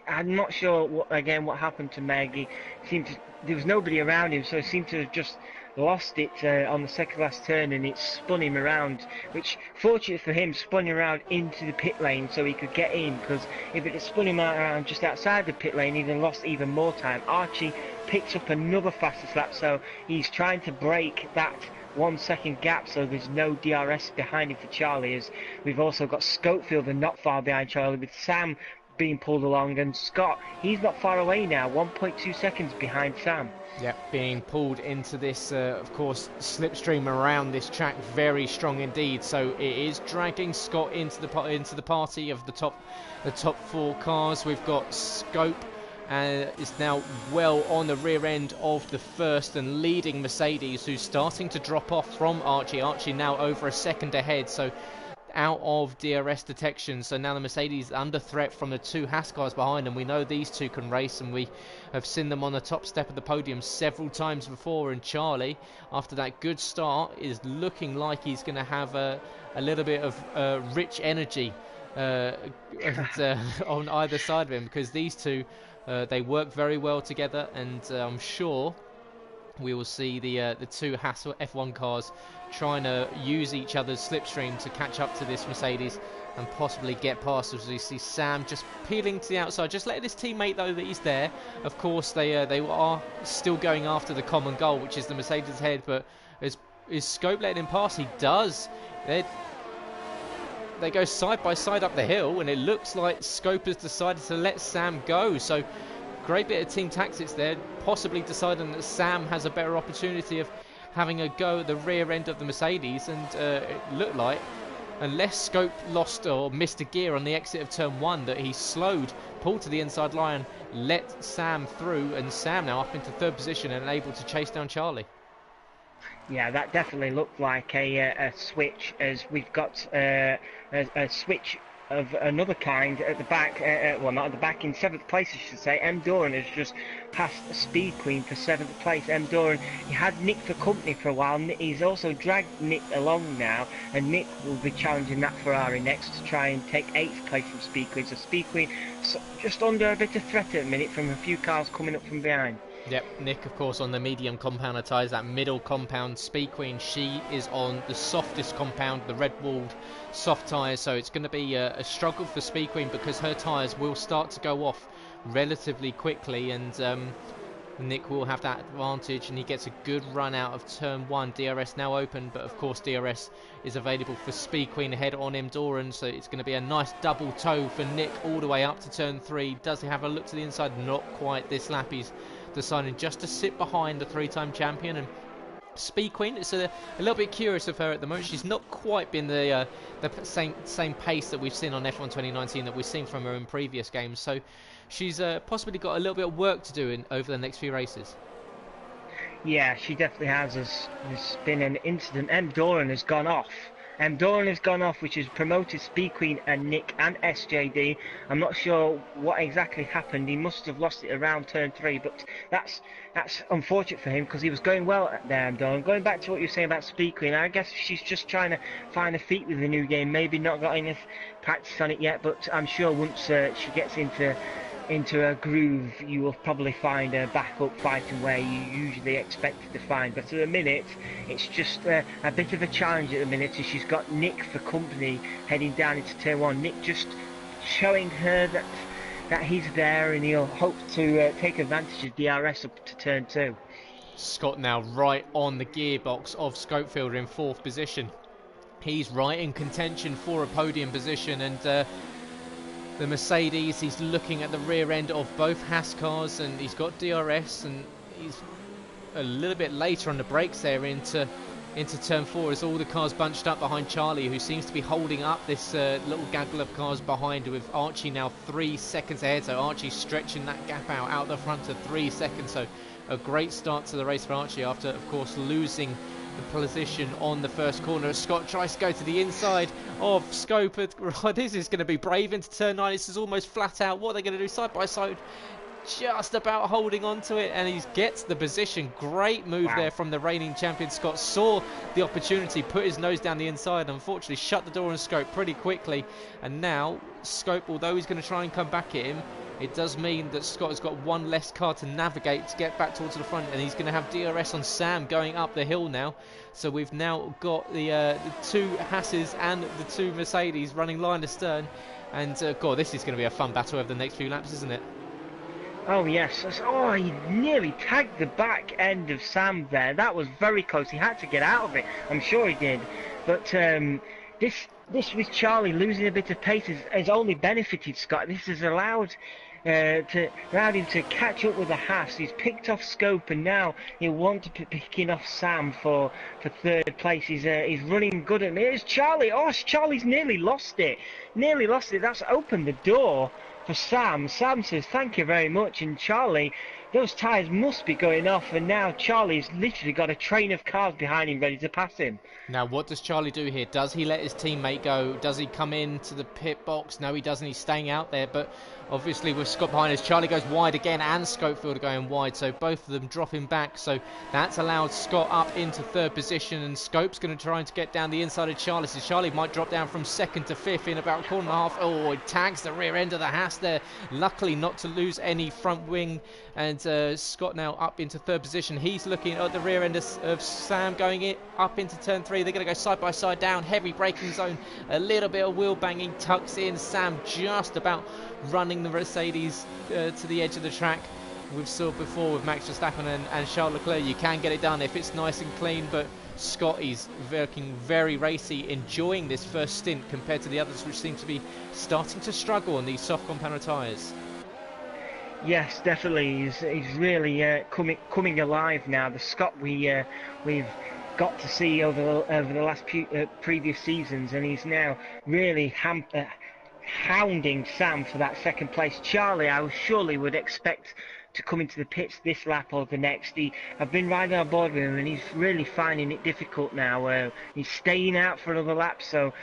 I'm not sure what happened to Meg. There was nobody around him, so he seemed to have just lost it on the second last turn, and it spun him around, which, fortunately for him, spun him around into the pit lane so he could get in, because if it had spun him around just outside the pit lane, he'd have lost even more time. Archie picks up another fastest lap, so he's trying to break that 1 second gap so there's no DRS behind him for Charlie, as we've also got Schofield and not far behind Charlie, with Sam being pulled along, and Scott, he's not far away now, 1.2 seconds behind Sam. Yeah, being pulled into this, of course, slipstream around this track, very strong indeed. So it is dragging Scott into the party of the top 4 cars. We've got Scope, is now well on the rear end of the first and leading Mercedes, who's starting to drop off from Archie. Archie now over a second ahead, so out of DRS detection. So now the Mercedes under threat from the 2 Haas cars behind them. We know these two can race, and we have seen them on the top step of the podium several times before. And Charlie, after that good start, is looking like he's going to have a little bit of rich energy on either side of him, because these two they work very well together, and I'm sure we will see the 2 Haas F1 cars trying to use each other's slipstream to catch up to this Mercedes and possibly get past, as we see Sam just peeling to the outside, just letting his teammate know that he's there. Of course, they are still going after the common goal, which is the Mercedes head, but is Scope letting him pass? He does. They go side by side up the hill, and it looks like Scope has decided to let Sam go. So great bit of team tactics there, possibly deciding that Sam has a better opportunity of having a go at the rear end of the Mercedes, and it looked like, unless Scope lost or missed a gear on the exit of turn 1, that he slowed, pulled to the inside line, let Sam through, and Sam now up into 3rd position and able to chase down Charlie. Yeah, that definitely looked like a switch, as we've got a switch of another kind at the back, well, not at the back, in 7th place I should say. M. Doran has just passed Speed Queen for 7th place. M. Doran, he had Nick for company for a while. He's also dragged Nick along now, and Nick will be challenging that Ferrari next to try and take 8th place from Speed Queen. So Speed Queen just under a bit of threat at the minute from a few cars coming up from behind. Yep, Nick, of course, on the medium compounder tyres, that middle compound. Speed Queen, she is on the softest compound, the red-walled soft tyres, so it's going to be a struggle for Speed Queen, because her tyres will start to go off relatively quickly, and Nick will have that advantage, and he gets a good run out of turn 1. DRS now open, but of course DRS is available for Speed Queen ahead on M. Doran, so it's going to be a nice double toe for Nick all the way up to turn 3. Does he have a look to the inside? Not quite this lap. He's deciding just to sit behind the 3-time champion. And Speed Queen, it's a little bit curious of her at the moment. She's not quite been the same pace that we've seen on F1 2019 that we've seen from her in previous games, so she's possibly got a little bit of work to do over the next few races. Yeah, she definitely has. There's been an incident. M. Doran has gone off Dawn has gone off, which has promoted Speed Queen and Nick and SJD. I'm not sure what exactly happened. He must have lost it around turn 3, but that's unfortunate for him because he was going well there, Dawn. Going back to what you were saying about Speed Queen, I guess she's just trying to find her feet with the new game. Maybe not got enough practice on it yet, but I'm sure once she gets into a groove, you will probably find her back up fighting where you usually expect her to find. But at the minute, it's just a bit of a challenge at the minute, as she's got Nick for company heading down into turn 1. Nick just showing her that he's there, and he'll hope to take advantage of DRS up to turn 2. Scott now right on the gearbox of Scopefielder in 4th position. He's right in contention for a podium position, and the Mercedes, he's looking at the rear end of both Haas cars, and he's got DRS, and he's a little bit later on the brakes there into turn 4 as all the cars bunched up behind Charlie, who seems to be holding up this little gaggle of cars behind, with Archie now 3 seconds ahead. So Archie stretching that gap out the front to 3 seconds. So a great start to the race for Archie after, of course, losing the position on the first corner. Scott tries to go to the inside of Scope. This is going to be brave into turn 9. This is almost flat out. What are they going to do side by side? Just about holding on to it, and he gets the position. Great move there from the reigning champion. Scott saw the opportunity, put his nose down the inside, unfortunately shut the door on Scope pretty quickly. And now Scope, although he's going to try and come back at him, it does mean that Scott has got one less car to navigate to get back towards the front, and he's going to have DRS on Sam going up the hill now. So we've now got the 2 Hasses and the 2 Mercedes running line astern, and God, this is going to be a fun battle over the next few laps, isn't it? Oh yes, oh, he nearly tagged the back end of Sam there. That was very close. He had to get out of it, I'm sure he did. But this with Charlie losing a bit of pace has only benefited Scott. This has allowed him to catch up with the Haas. He's picked off Scope, and now he'll want to be picking off Sam for 3rd place. He's running good at me. It's Charlie. Oh, Charlie's nearly lost it. Nearly lost it. That's opened the door for Sam. Sam says thank you very much, and Charlie, those tyres must be going off, and now Charlie's literally got a train of cars behind him ready to pass him. Now what does Charlie do here? Does he let his teammate go? Does he come into the pit box? No, he doesn't. He's staying out there, but obviously with Scott behind us, Charlie goes wide again, and Scopefield are going wide, so both of them dropping back. So that's allowed Scott up into 3rd position, and Scope's going to try to get down the inside of Charlie. So Charlie might drop down from 2nd to 5th in about a corner and a half. Oh, it tags the rear end of the Haas there, luckily not to lose any front wing. And Scott now up into 3rd position. He's looking at the rear end of Sam going up into turn 3. They're going to go side by side down, heavy braking zone, a little bit of wheel banging, tucks in. Sam just about running the Mercedes to the edge of the track. We've saw before with Max Verstappen and Charles Leclerc, you can get it done if it's nice and clean, but Scott is working very racy, enjoying this first stint compared to the others, which seem to be starting to struggle on these soft compound tyres. Yes, definitely. He's really coming alive now. The Scott we've got to see over the last previous seasons, and he's now really hounding Sam for that 2nd place. Charlie, I surely would expect to come into the pits this lap or the next. I've been riding on board with him, and he's really finding it difficult now. He's staying out for another lap, so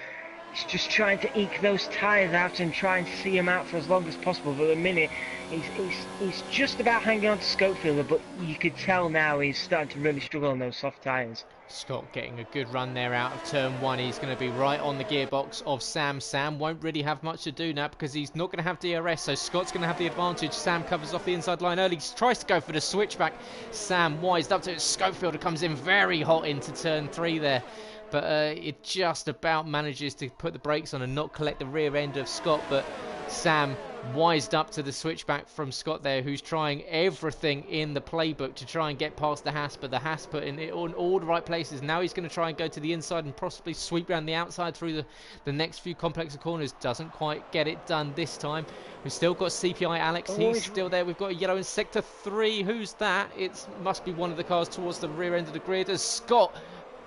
he's just trying to eke those tyres out and trying to see him out for as long as possible. But at the minute, he's just about hanging on to Scopefielder, but you could tell now he's starting to really struggle on those soft tyres. Scott getting a good run there out of turn 1. He's going to be right on the gearbox of Sam. Sam won't really have much to do now because he's not going to have DRS, so Scott's going to have the advantage. Sam covers off the inside line early, tries to go for the switchback. Sam wised up to it. Scopefielder comes in very hot into turn 3 there, but it just about manages to put the brakes on and not collect the rear end of Scott. But Sam wised up to the switchback from Scott there, who's trying everything in the playbook to try and get past the Haas, but the Haas put in it on all the right places. Now he's going to try and go to the inside and possibly sweep around the outside through the next few complex of corners. Doesn't quite get it done this time. We've still got CPI Alex. He's still there. We've got a yellow in sector 3. Who's that? It must be one of the cars towards the rear end of the grid as Scott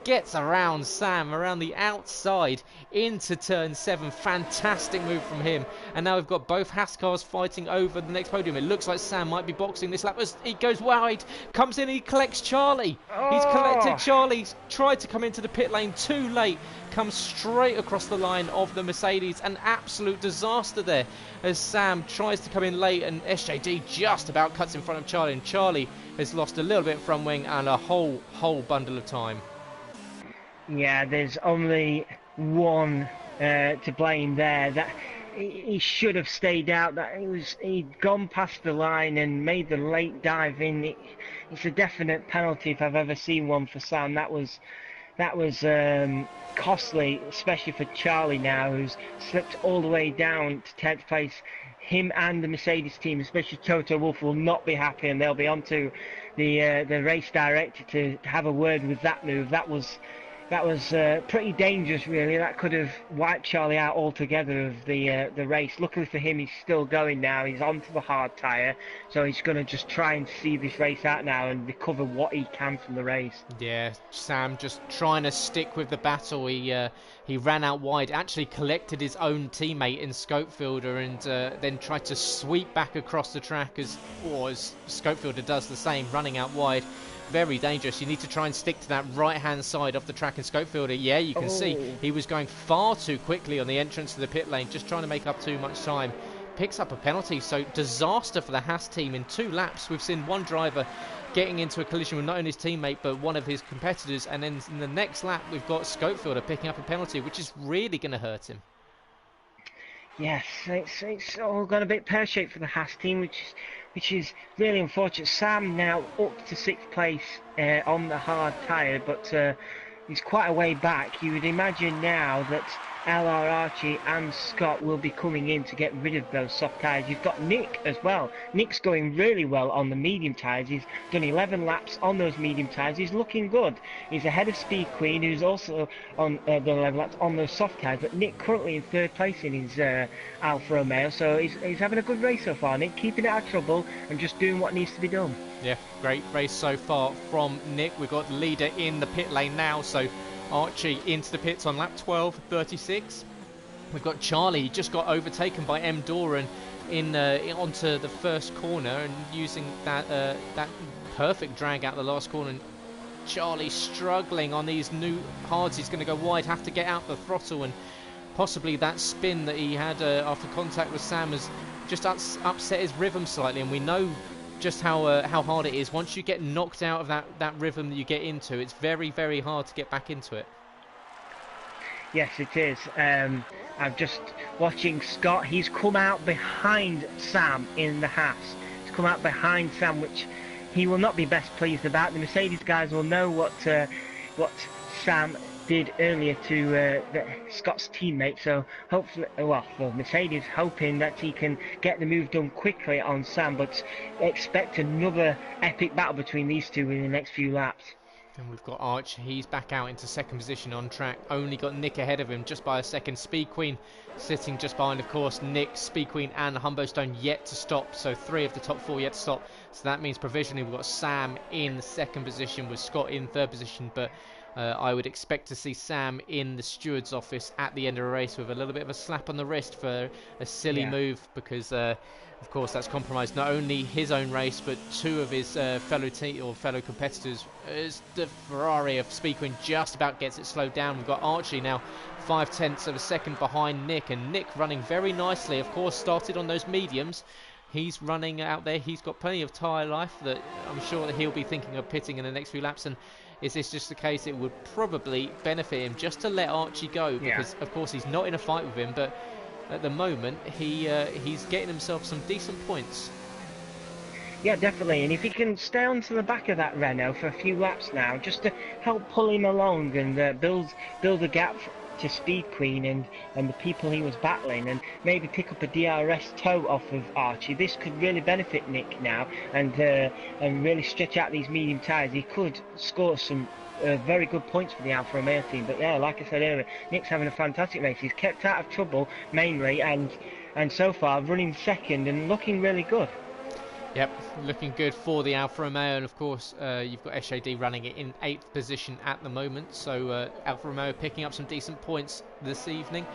gets around Sam, around the outside, into turn 7. Fantastic move from him. And now we've got both Haas cars fighting over the next podium. It looks like Sam might be boxing this lap as he goes wide, comes in, he collects Charlie. He's collected Charlie, tried to come into the pit lane too late, comes straight across the line of the Mercedes. An absolute disaster there as Sam tries to come in late, and SJD just about cuts in front of Charlie, and Charlie has lost a little bit front wing and a whole bundle of time. Yeah, there's only one to blame there. That he should have stayed out. That he'd gone past the line and made the late dive in. It's a definite penalty if I've ever seen one for Sam. That was costly, especially for Charlie now, who's slipped all the way down to 10th place. Him and the Mercedes team, especially Toto Wolff, will not be happy, and they'll be on to the race director to have a word with that move. That was pretty dangerous, really. That could have wiped Charlie out altogether of the race. Luckily for him, he's still going now. He's onto the hard tyre, so he's going to just try and see this race out now and recover what he can from the race. Yeah, Sam just trying to stick with the battle. He ran out wide, actually collected his own teammate in Scopefielder, and then tried to sweep back across the track as Scopefielder does the same, running out wide. Very dangerous. You need to try and stick to that right-hand side of the track in Scopefielder. Yeah, you can see he was going far too quickly on the entrance to the pit lane, just trying to make up too much time. Picks up a penalty, so disaster for the Haas team in 2 laps. We've seen one driver getting into a collision with not only his teammate but one of his competitors, and then in the next lap we've got Scopefielder picking up a penalty, which is really going to hurt him. Yes, it's all gone a bit pear-shaped for the Haas team, which is really unfortunate. Sam now up to 6th place on the hard tyre, but he's quite a way back. You would imagine now that LR Archie and Scott will be coming in to get rid of those soft tyres. You've got Nick as well. Nick's going really well on the medium tyres. He's done 11 laps on those medium tyres. He's looking good. He's ahead of Speed Queen, who's also on done 11 laps on those soft tyres. But Nick currently in 3rd place in his Alfa Romeo, so he's having a good race so far. Nick keeping it out of trouble and just doing what needs to be done. Yeah, great race so far from Nick. We've got the leader in the pit lane now, so Archie into the pits on lap 12.36. We've got Charlie, just got overtaken by M. Doran onto the first corner, and using that perfect drag out the last corner. And Charlie struggling on these new hards. He's going to go wide, have to get out the throttle, and possibly that spin that he had after contact with Sam has just upset his rhythm slightly, and we know just how hard it is. Once you get knocked out of that rhythm that you get into, it's very, very hard to get back into it. Yes, it is. I'm just watching Scott. He's come out behind Sam in the Haas. He's come out behind Sam, which he will not be best pleased about. The Mercedes guys will know what Sam did earlier to Scott's teammate, so hopefully, well, Mercedes hoping that he can get the move done quickly on Sam, but expect another epic battle between these two in the next few laps. And we've got Arch, he's back out into 2nd position on track, only got Nick ahead of him just by a second. Speed Queen sitting just behind, of course. Nick, Speed Queen and Humbo Stone yet to stop, so 3 of the top 4 yet to stop, so that means provisionally we've got Sam in 2nd position with Scott in 3rd position, but I would expect to see Sam in the steward's office at the end of a race with a little bit of a slap on the wrist for a silly move, because of course that's compromised not only his own race but 2 of his fellow competitors. As the Ferrari of Speed Queen just about gets it slowed down, we've got Archie now 0.5 of a second behind Nick, and Nick running very nicely, of course started on those mediums. He's running out there, he's got plenty of tyre life that I'm sure that he'll be thinking of pitting in the next few laps. And is this just the case? It would probably benefit him just to let Archie go, because of course he's not in a fight with him, but at the moment he's getting himself some decent points. Yeah, definitely, and if he can stay onto the back of that Renault for a few laps now, just to help pull him along and build a gap to Speed Queen and the people he was battling, and maybe pick up a DRS toe off of Archie, this could really benefit Nick now, and really stretch out these medium tyres. He could score some very good points for the Alfa Romeo team. But yeah, like I said earlier, Nick's having a fantastic race. He's kept out of trouble mainly, and so far running 2nd and looking really good. Yep, looking good for the Alfa Romeo, and of course you've got SJD running it in 8th position at the moment, so Alfa Romeo picking up some decent points this evening.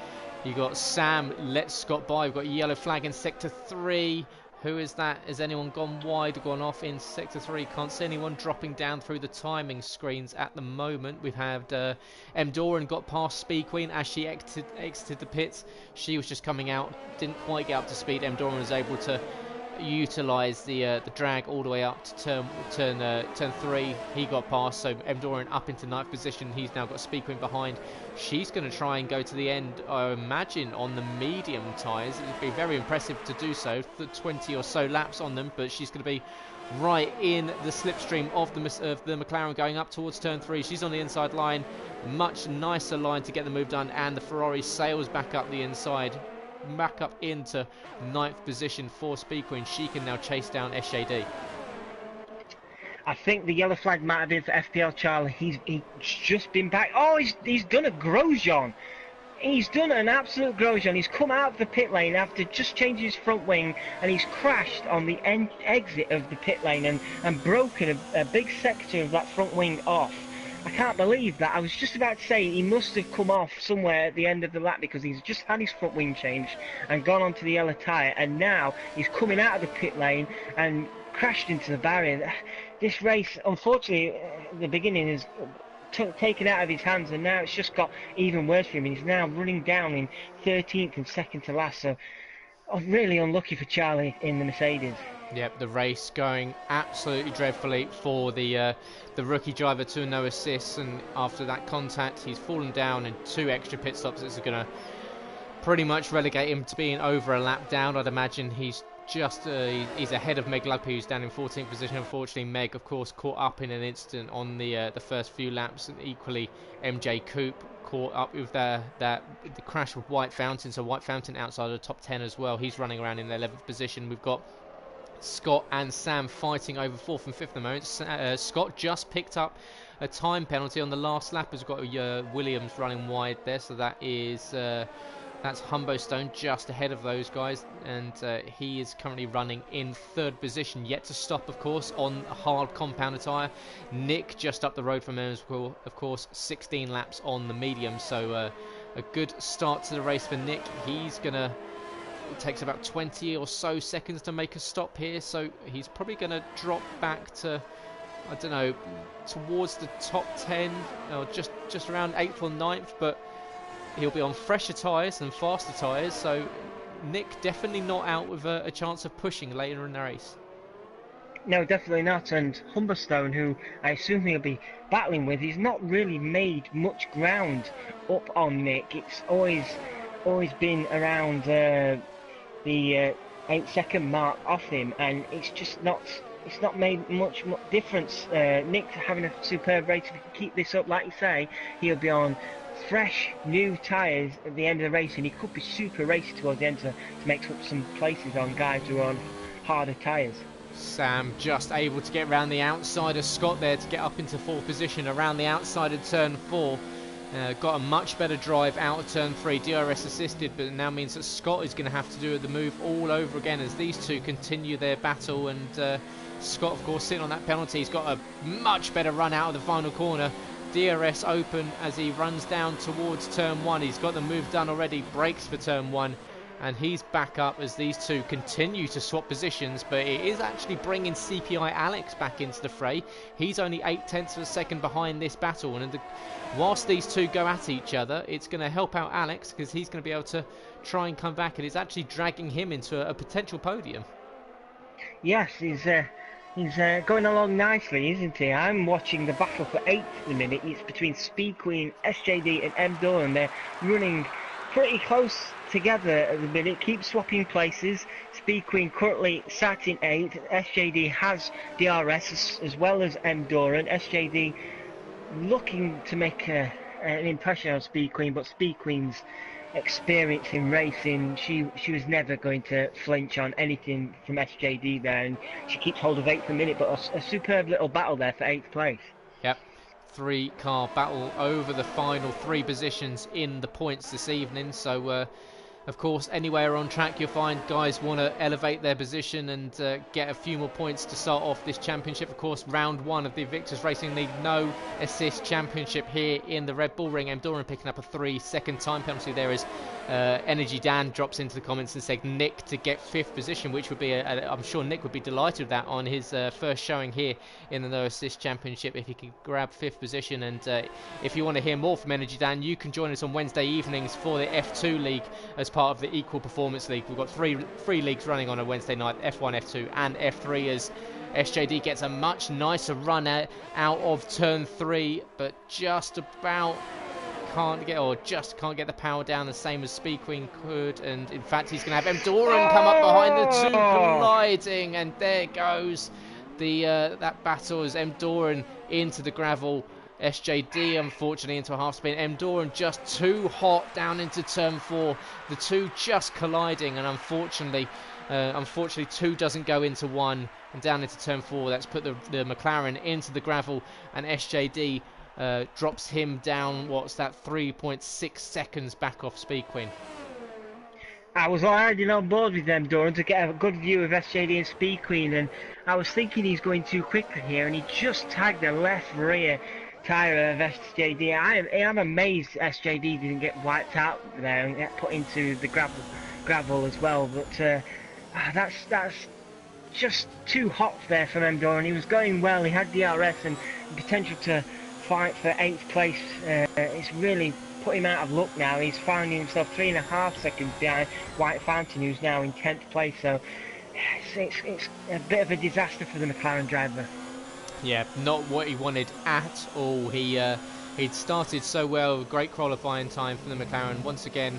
You got Sam let Scott by. We've got a yellow flag in sector 3. Who is that? Has anyone gone wide, gone off in sector 3? Can't see anyone dropping down through the timing screens at the moment. We've had M. Doran got past Speed Queen as she exited the pits. She was just coming out, didn't quite get up to speed. M. Doran was able to utilise the drag all the way up to turn 3. He got past, so M. Doran up into 9th position. He's now got Speed Queen behind. She's going to try and go to the end, I imagine, on the medium tyres. It would be very impressive to do so, the 20 or so laps on them, but she's going to be right in the slipstream of the McLaren going up towards turn 3. She's on the inside line, much nicer line to get the move done, and the Ferrari sails back up the inside, back up into 9th position for Speed Queen. She can now chase down SJD. I think the yellow flag might have been for FPL Charlie. He's just been back. Oh, he's done a Grosjean. He's done an absolute Grosjean. He's come out of the pit lane after just changing his front wing, and he's crashed on the exit of the pit lane and broken a big sector of that front wing off. I can't believe that. I was just about to say he must have come off somewhere at the end of the lap, because he's just had his front wing changed and gone onto the yellow tyre, and now he's coming out of the pit lane and crashed into the barrier. This race, unfortunately, the beginning is taken out of his hands, and now it's just got even worse for him. He's now running down in 13th and second to last, so really unlucky for Charlie in the Mercedes. Yep, the race going absolutely dreadfully for the rookie driver to no assists, and after that contact he's fallen down, and 2 extra pit stops. This is going to pretty much relegate him to being over a lap down. I'd imagine he's just he's ahead of Meg Luppi, who's down in 14th position. Unfortunately, Meg, of course, caught up in an incident on the first few laps, and equally MJ Coupe caught up with the crash with White Fountain. So White Fountain outside of the top 10 as well. He's running around in 11th position. We've got Scott and Sam fighting over 4th and 5th at the moment. Scott just picked up a time penalty on the last lap. Has got Williams running wide there, so that is that's Humbostone just ahead of those guys, and he is currently running in 3rd position, yet to stop, of course, on a hard compounder tyre. Nick just up the road from him as well, of course, 16 laps on the medium, so a good start to the race for Nick. He's gonna It takes about 20 or so seconds to make a stop here, so he's probably going to drop back to, I don't know, towards the top 10, or just around 8th or 9th, but he'll be on fresher tyres and faster tyres, so Nick definitely not out with a chance of pushing later in the race. No, definitely not. And Humberstone, who I assume he'll be battling with, he's not really made much ground up on Nick. It's always been around the 8-second mark off him, and it's not made much difference. Nick having a superb race. If he can keep this up, like you say, he'll be on fresh new tyres at the end of the race, and he could be super racy towards the end to make up some places on guys who are on harder tyres. Sam just able to get around the outside of Scott there to get up into 4th position around the outside of turn 4. Got a much better drive out of turn 3, DRS assisted, but it now means that Scott is going to have to do the move all over again as these two continue their battle, and Scott, of course, sitting on that penalty. He's got a much better run out of the final corner. DRS open as he runs down towards turn 1. He's got the move done already, brakes for turn 1, and he's back up as these two continue to swap positions, but it is actually bringing CPI Alex back into the fray. He's only 0.8 of a second behind this battle, and whilst these two go at each other, it's going to help out Alex because he's going to be able to try and come back, and it's actually dragging him into a potential podium. Yes, he's going along nicely, isn't he? I'm watching the battle for 8th at the minute. It's between Speed Queen, SJD and M. Doran. They're running pretty close together at the minute, keep swapping places. Speed Queen currently sat in 8th. SJD has DRS as well as M. Doran. SJD looking to make an impression on Speed Queen, but Speed Queen's experience in racing, she was never going to flinch on anything from SJD there, and she keeps hold of 8th at the minute, but a superb little battle there for 8th place. Yep. 3-car battle over the final 3 positions in the points this evening, so Of course, anywhere on track you'll find guys want to elevate their position and get a few more points to start off this championship. Of course, round one of the Invictus Racing League no assist championship here in the Red Bull Ring. Emdoran picking up a 3-second time penalty there as Energy Dan drops into the comments and said Nick to get 5th position, which would be I'm sure Nick would be delighted with that on his first showing here in the no assist championship if he could grab 5th position. And if you want to hear more from Energy Dan, you can join us on Wednesday evenings for the F2 League as part of the Equal Performance League. We've got three leagues running on a Wednesday night, F1, F2 and F3, as SJD gets a much nicer run out of turn 3, but just can't get the power down the same as Speed Queen could. And in fact, he's going to have Emdoran come up behind the two colliding, and there goes that battle as Emdoran into the gravel. SJD unfortunately into a half spin. Emdoran just too hot down into turn 4. The two just colliding, and unfortunately 2 doesn't go into 1 and down into turn 4. That's put the McLaren into the gravel, and SJD drops him down. What's that? 3.6 seconds back off Speed Queen. I was already on board with them, Doran, to get a good view of SJD and Speed Queen, and I was thinking he's going too quickly here, and he just tagged the left rear tyre of SJD. I'm amazed SJD didn't get wiped out there and get put into the gravel as well, but that's just too hot there from Emdoran. He was going well, he had DRS and potential to fight for 8th place. It's really put him out of luck now. He's finding himself 3.5 seconds behind White Fountain, who's now in 10th place, so it's a bit of a disaster for the McLaren driver. Yeah, not what he wanted at all. He'd started so well, great qualifying time for the McLaren. Once again,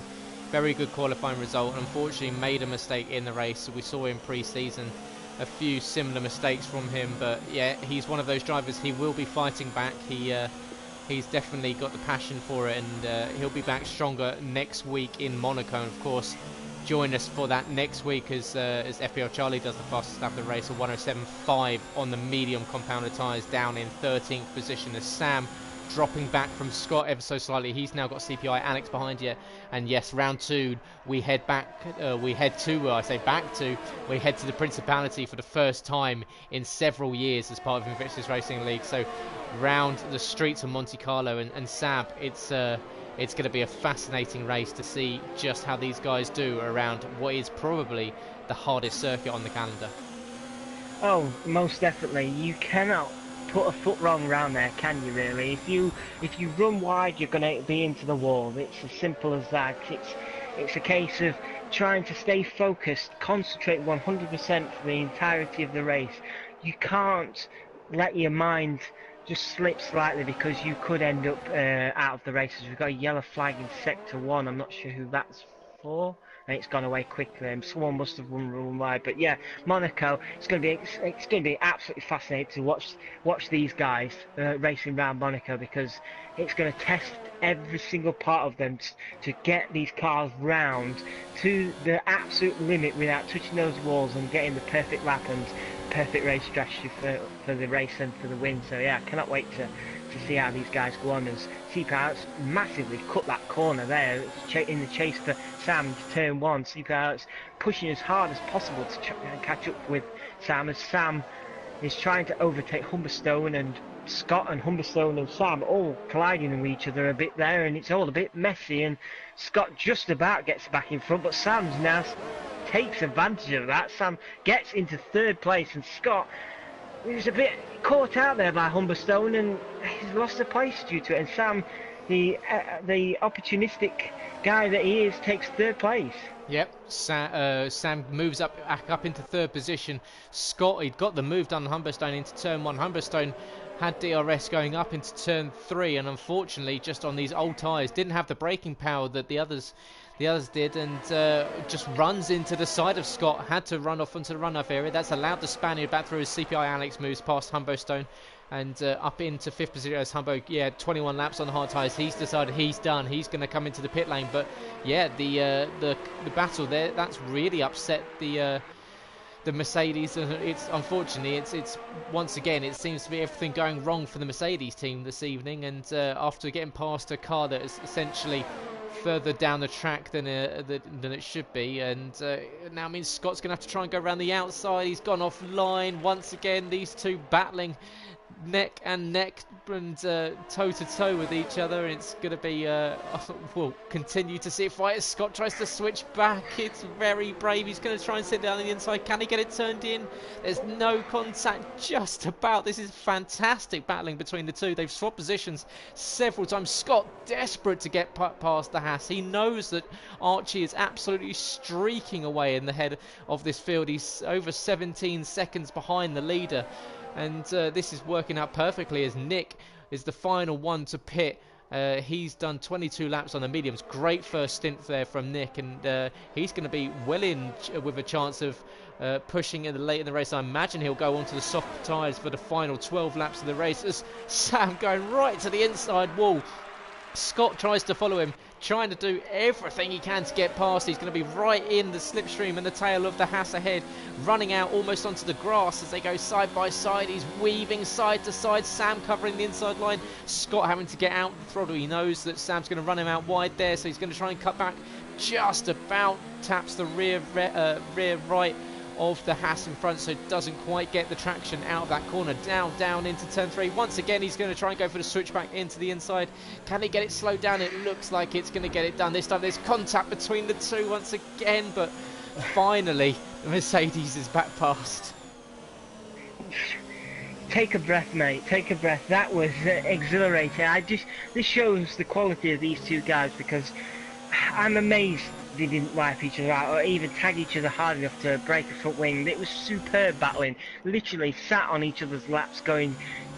very good qualifying result. Unfortunately, made a mistake in the race. We saw in pre-season a few similar mistakes from him, but yeah, he's one of those drivers. He will be fighting back. He's definitely got the passion for it, and he'll be back stronger next week in Monaco. And of course, join us for that next week as FPL Charlie does the fastest lap of the race, a 107.5 on the medium compounder tyres, down in 13th position as Sam dropping back from Scott ever so slightly. He's now got CPI Alex behind you, and yes, round 2 we head to the Principality for the first time in several years as part of Invictus Racing League. So round the streets of Monte Carlo, and Sam, it's going to be a fascinating race to see just how these guys do around what is probably the hardest circuit on the calendar. Oh, most definitely. You cannot put a foot wrong around there, can you really? If you run wide, you're going to be into the wall. It's as simple as that. It's a case of trying to stay focused, concentrate 100% for the entirety of the race. You can't let your mind just slip slightly, because you could end up out of the races. We've got a yellow flag in sector 1. I'm not sure who that's for, and it's gone away quickly, and someone must have run wide. But yeah, Monaco, it's going to be absolutely fascinating to watch these guys racing around Monaco, because it's going to test every single part of them to get these cars round to the absolute limit without touching those walls and getting the perfect lap and perfect race strategy for the race and for the win. So yeah, I cannot wait to see how these guys go on, as CPR massively cut that corner there in the chase for Sam to turn 1. CPR pushing as hard as possible to catch up with Sam, as Sam is trying to overtake Humberstone, and Scott and Humberstone and Sam all colliding with each other a bit there, and it's all a bit messy, and Scott just about gets back in front, but Sam's now takes advantage of that. Sam gets into 3rd place, and Scott was a bit caught out there by Humberstone, and he's lost a place due to it, and Sam, the opportunistic guy that he is, takes 3rd place. Yep, Sam moves back up into 3rd position. Scott, he'd got the move done on Humberstone into turn 1. Humberstone had DRS going up into turn 3, and unfortunately, just on these old tyres, didn't have the braking power that the others did, and just runs into the side of Scott. Had to run off onto the runoff area. That's allowed the Spaniard back through as CPI Alex moves past Humberstone and up into 5th position as Humbo. 21 laps on the hard tyres. He's decided he's done. He's going to come into the pit lane. But yeah, the battle there, that's really upset the Mercedes, and it's unfortunately it's once again, it seems to be everything going wrong for the Mercedes team this evening, and after getting past a car that is essentially further down the track than it should be, and now means Scott's going to have to try and go around the outside. He's gone offline once again. These two battling neck and neck and toe to toe with each other. It's going to be we'll continue to see it fight as Scott tries to switch back. It's very brave. He's going to try and sit down on the inside. Can he get it turned in? There's no contact just about. This is fantastic battling between the two. They've swapped positions several times. Scott desperate to get past the Haas. He knows that Archie is absolutely streaking away in the head of this field. He's over 17 seconds behind the leader. And this is working out perfectly as Nick is the final one to pit. He's done 22 laps on the mediums. Great first stint there from Nick, and he's going to be well in with a chance of pushing in the late in the race. I imagine he'll go onto the soft tyres for the final 12 laps of the race as Sam going right to the inside wall. Scott tries to follow him, trying to do everything he can to get past. He's going to be right in the slipstream and the tail of the Haas ahead, running out almost onto the grass as they go side by side. He's weaving side to side, Sam covering the inside line, Scott having to get out the throttle. He knows that Sam's going to run him out wide there, so he's going to try and cut back. Just about taps the rear right of the Haas in front, so doesn't quite get the traction out of that corner. Down into turn 3. Once again, he's going to try and go for the switchback into the inside. Can he get it slowed down? It looks like it's going to get it done. This time there's contact between the two once again, but finally the Mercedes is back past. Take a breath, mate. Take a breath. That was exhilarating. This shows the quality of these two guys, because I'm amazed they didn't wipe each other out or even tag each other hard enough to break a front wing. It was superb battling. Literally sat on each other's laps, going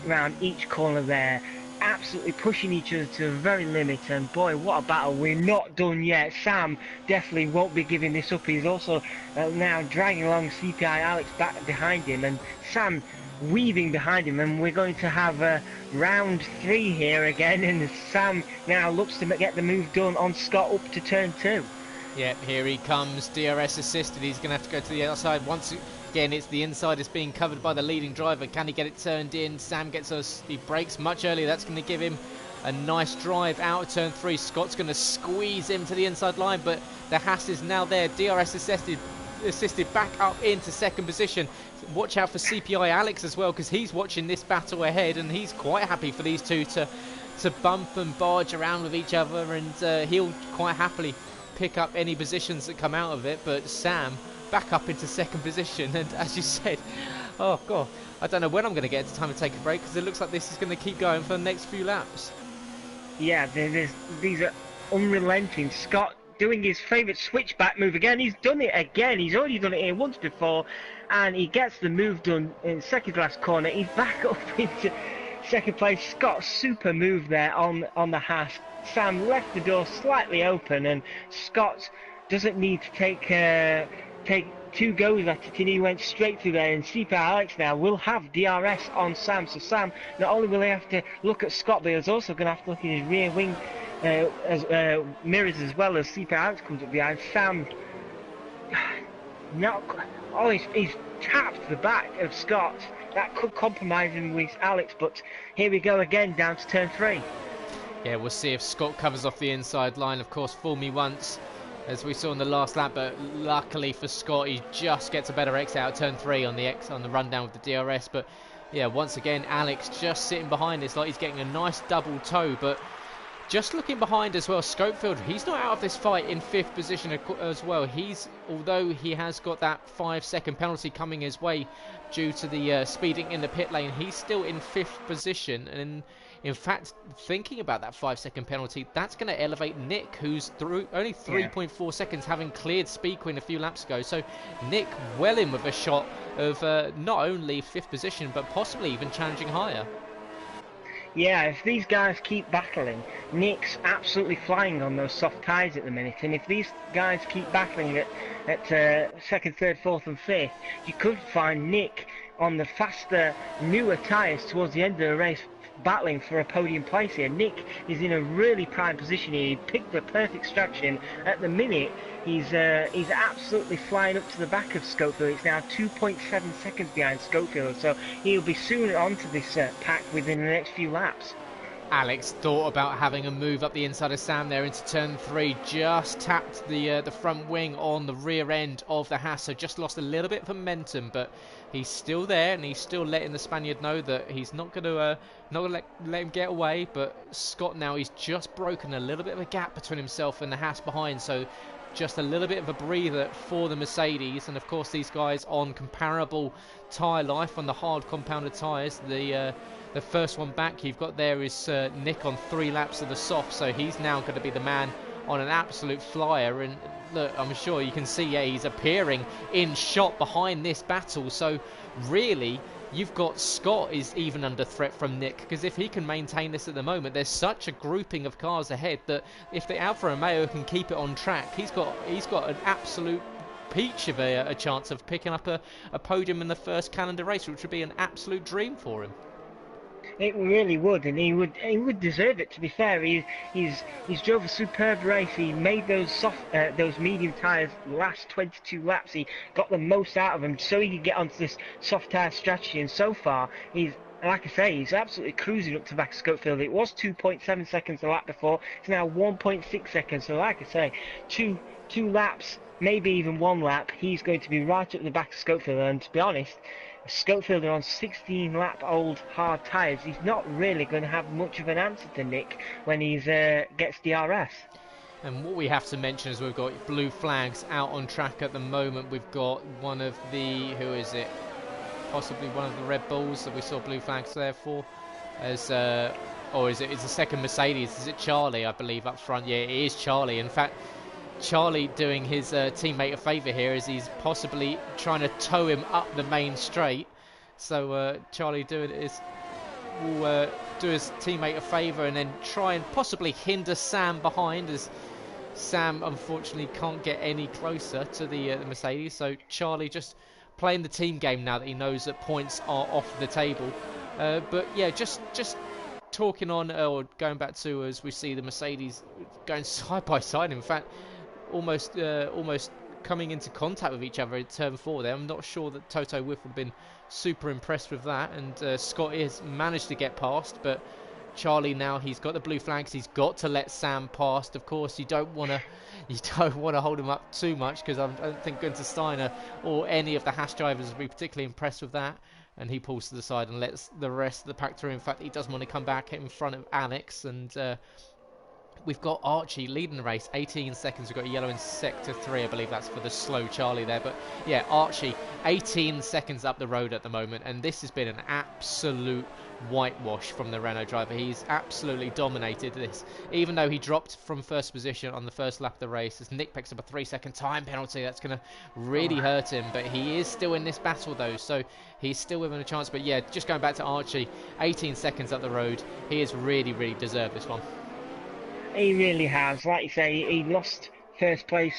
around each corner there, absolutely pushing each other to the very limit. And boy, what a battle. We're not done yet. Sam definitely won't be giving this up. He's also now dragging along CPI Alex back behind him, and Sam weaving behind him, and we're going to have round 3 here again, and Sam now looks to get the move done on Scott up to turn 2. Yep, here he comes, DRS assisted. He's going to have to go to the outside. Once again, it's the inside is being covered by the leading driver. Can he get it turned in? Sam he brakes much earlier. That's going to give him a nice drive out of turn 3. Scott's going to squeeze him to the inside line, but the Haas is now there. DRS assisted back up into second position. Watch out for CPI Alex as well, because he's watching this battle ahead, and he's quite happy for these two to bump and barge around with each other, and he'll quite happily pick up any positions that come out of it. But Sam back up into second position, and as you said, oh god, I don't know when I'm going to get to time to take a break, because it looks like this is going to keep going for the next few laps. Yeah, these are unrelenting. Scott doing his favourite switchback move again. He's done it again. He's already done it here once before, and he gets the move done in second last corner. He's back up into second place. Scott, super move there on the Haas. Sam left the door slightly open, and Scott doesn't need to take 2 goes at it, and he went straight through there. And CPI Alex now will have DRS on Sam, so Sam not only will he have to look at Scott, but he's also going to have to look at his rear wing mirrors as well, as CPI Alex comes up behind. Sam, he's tapped the back of Scott. That could compromise him with Alex, but here we go again, down to turn 3. Yeah, we'll see if Scott covers off the inside line. Of course, fool me once, as we saw in the last lap, but luckily for Scott, he just gets a better exit out of turn 3 on the rundown with the DRS. But yeah, once again, Alex just sitting behind. It's like he's getting a nice double toe, but just looking behind as well, Schofield, he's not out of this fight in 5th position as well. Although he has got that 5-second penalty coming his way due to the speeding in the pit lane, he's still in 5th position. And in fact, thinking about that 5-second penalty, that's going to elevate Nick, who's through only 3.4 seconds, having cleared Speed Queen a few laps ago. So Nick well in with a shot of not only 5th position, but possibly even challenging higher. Yeah, if these guys keep battling, Nick's absolutely flying on those soft tyres at the minute, and if these guys keep battling at 2nd, 3rd, 4th and 5th, you could find Nick on the faster, newer tyres towards the end of the race, battling for a podium place here. Nick is in a really prime position here. He picked the perfect traction. At the minute, he's absolutely flying up to the back of Schofield. It's now 2.7 seconds behind Schofield, so he'll be soon onto this pack within the next few laps. Alex thought about having a move up the inside of Sam there into turn 3, just tapped the front wing on the rear end of the Haas, so just lost a little bit of momentum, but he's still there and he's still letting the Spaniard know that he's not going to let him get away. But Scott now, he's just broken a little bit of a gap between himself and the Haas behind, so just a little bit of a breather for the Mercedes. And of course these guys on comparable tyre life, on the hard compounded tyres. The first one back you've got there is Nick on 3 laps of the soft, so he's now going to be the man on an absolute flyer. And look, I'm sure you can see, yeah, he's appearing in shot behind this battle, so really you've got Scott is even under threat from Nick, because if he can maintain this at the moment, there's such a grouping of cars ahead that if the Alfa Romeo can keep it on track, he's got an absolute peach of a chance of picking up a podium in the first calendar race, which would be an absolute dream for him. It really would, and he would deserve it. To be fair, he's drove a superb race. He made those medium tyres last 22 laps. He got the most out of them, so he could get onto this soft tyre strategy. And so far, like I say, he's absolutely cruising up to back of Schofield. It was 2.7 seconds a lap before. It's now 1.6 seconds. So like I say, two laps, maybe even 1 lap, he's going to be right up the back of Schofield. And to be honest, Schofield on 16-lap-old hard tyres, he's not really going to have much of an answer to Nick when he gets DRS. And what we have to mention is we've got blue flags out on track at the moment. We've got one of the, who is it? Possibly one of the Red Bulls that we saw blue flags there for. As or is it? It's the second Mercedes? Is it Charlie? I believe up front. Yeah, it is Charlie. In fact, Charlie doing his teammate a favour here, as he's possibly trying to tow him up the main straight. So Charlie will do his teammate a favour and then try and possibly hinder Sam behind, as Sam unfortunately can't get any closer to the Mercedes. So Charlie just playing the team game now that he knows that points are off the table. But yeah, just talking on, or going back to, as we see the Mercedes going side by side, in fact almost coming into contact with each other in turn 4 there. I'm not sure that Toto Wolff would have been super impressed with that, and Scott has managed to get past, but Charlie now, he's got the blue flags, he's got to let Sam past. Of course you don't want to hold him up too much, because I don't think Gunther Steiner or any of the Haas drivers would be particularly impressed with that. And he pulls to the side and lets the rest of the pack through. In fact, he doesn't want to come back in front of Alex. And we've got Archie leading the race, 18 seconds. We've got yellow in sector 3, I believe that's for the slow Charlie there. But yeah, Archie 18 seconds up the road at the moment, and this has been an absolute whitewash from the Renault driver. He's absolutely dominated this, even though he dropped from first position on the first lap of the race. As Nick picks up a 3-second time penalty, that's going to really hurt him, but he is still in this battle though, so he's still within a chance. But yeah, just going back to Archie, 18 seconds up the road, he has really deserved this one. He really has. Like you say, he lost first place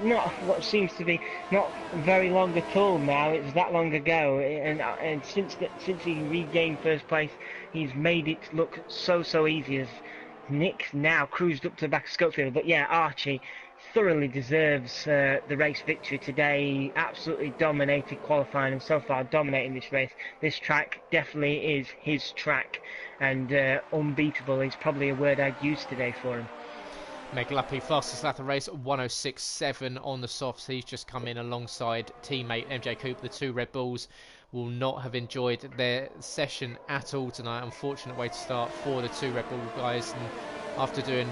not what seems to be not very long at all now. It was that long ago, and since he regained first place, he's made it look so easy, as Nick now cruised up to the back of Schofield. But yeah, Archie thoroughly deserves the race victory today. He absolutely dominated qualifying, and so far dominating this race. This track definitely is his track, and unbeatable is probably a word I'd use today for him. Meg Luppy, fastest lap of the race, 106.7 on the softs. He's just come in alongside teammate MJ Cooper. The 2 Red Bulls will not have enjoyed their session at all tonight. Unfortunate way to start for the 2 Red Bull guys. And after doing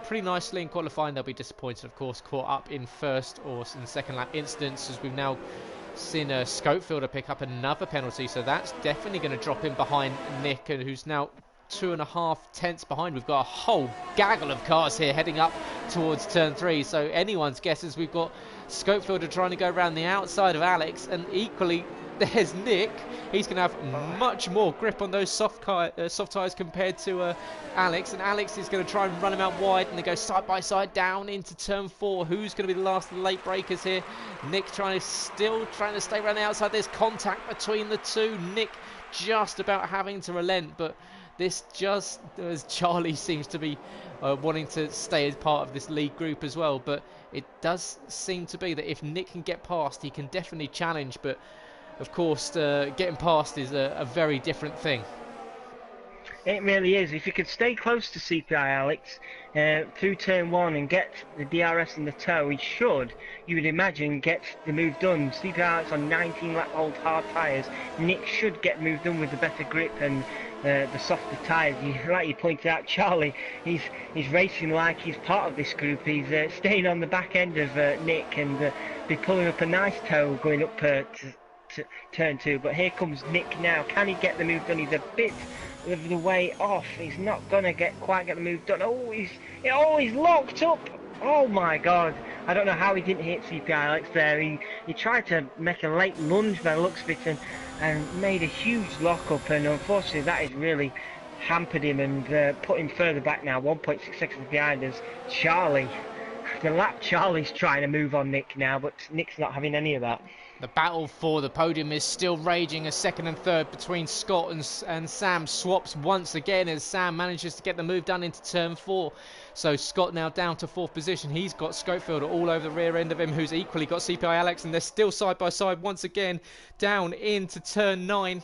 pretty nicely in qualifying, they'll be disappointed, of course, caught up in first or in second lap incidents, as we've now seen Schofield pick up another penalty. So that's definitely going to drop him behind Nick, who's now 2.5 tenths behind. We've got a whole gaggle of cars here heading up towards turn 3, so anyone's guess is we've got Schofield trying to go around the outside of Alex, and equally there's Nick. He's going to have much more grip on those soft tyres compared to Alex, and Alex is going to try and run him out wide, and they go side by side down into turn 4. Who's going to be the last of the late breakers here? Nick still trying to stay around the outside. There's contact between the two. Nick just about having to relent, but this just, as Charlie seems to be wanting to stay as part of this lead group as well. But it does seem to be that if Nick can get past, he can definitely challenge. But of course, getting past is a very different thing. It really is. If you could stay close to CPI Alex through turn 1 and get the DRS in the toe, he should, you would imagine, get the move done. CPI Alex on 19 lap old hard tyres. Nick should get moved done with the better grip and the softer tyres. Like you pointed out, Charlie, he's racing like he's part of this group. He's staying on the back end of Nick and be pulling up a nice toe going up to turn 2. But here comes Nick now. Can he get the move done? He's a bit of the way off. He's not gonna quite get the move done. He's locked up. Oh my God! I don't know how he didn't hit CPI Alex there. He tried to make a late lunge by the looks of it and made a huge lock-up, and unfortunately that has really hampered him and put him further back now, 1.6 seconds behind us. Charlie's trying to move on Nick now, but Nick's not having any of that. The battle for the podium is still raging as second and third between Scott and Sam swaps once again as Sam manages to get the move done into turn 4. So Scott now down to 4th position. He's got Schofield all over the rear end of him, who's equally got CPI Alex, and they're still side by side once again down into turn 9.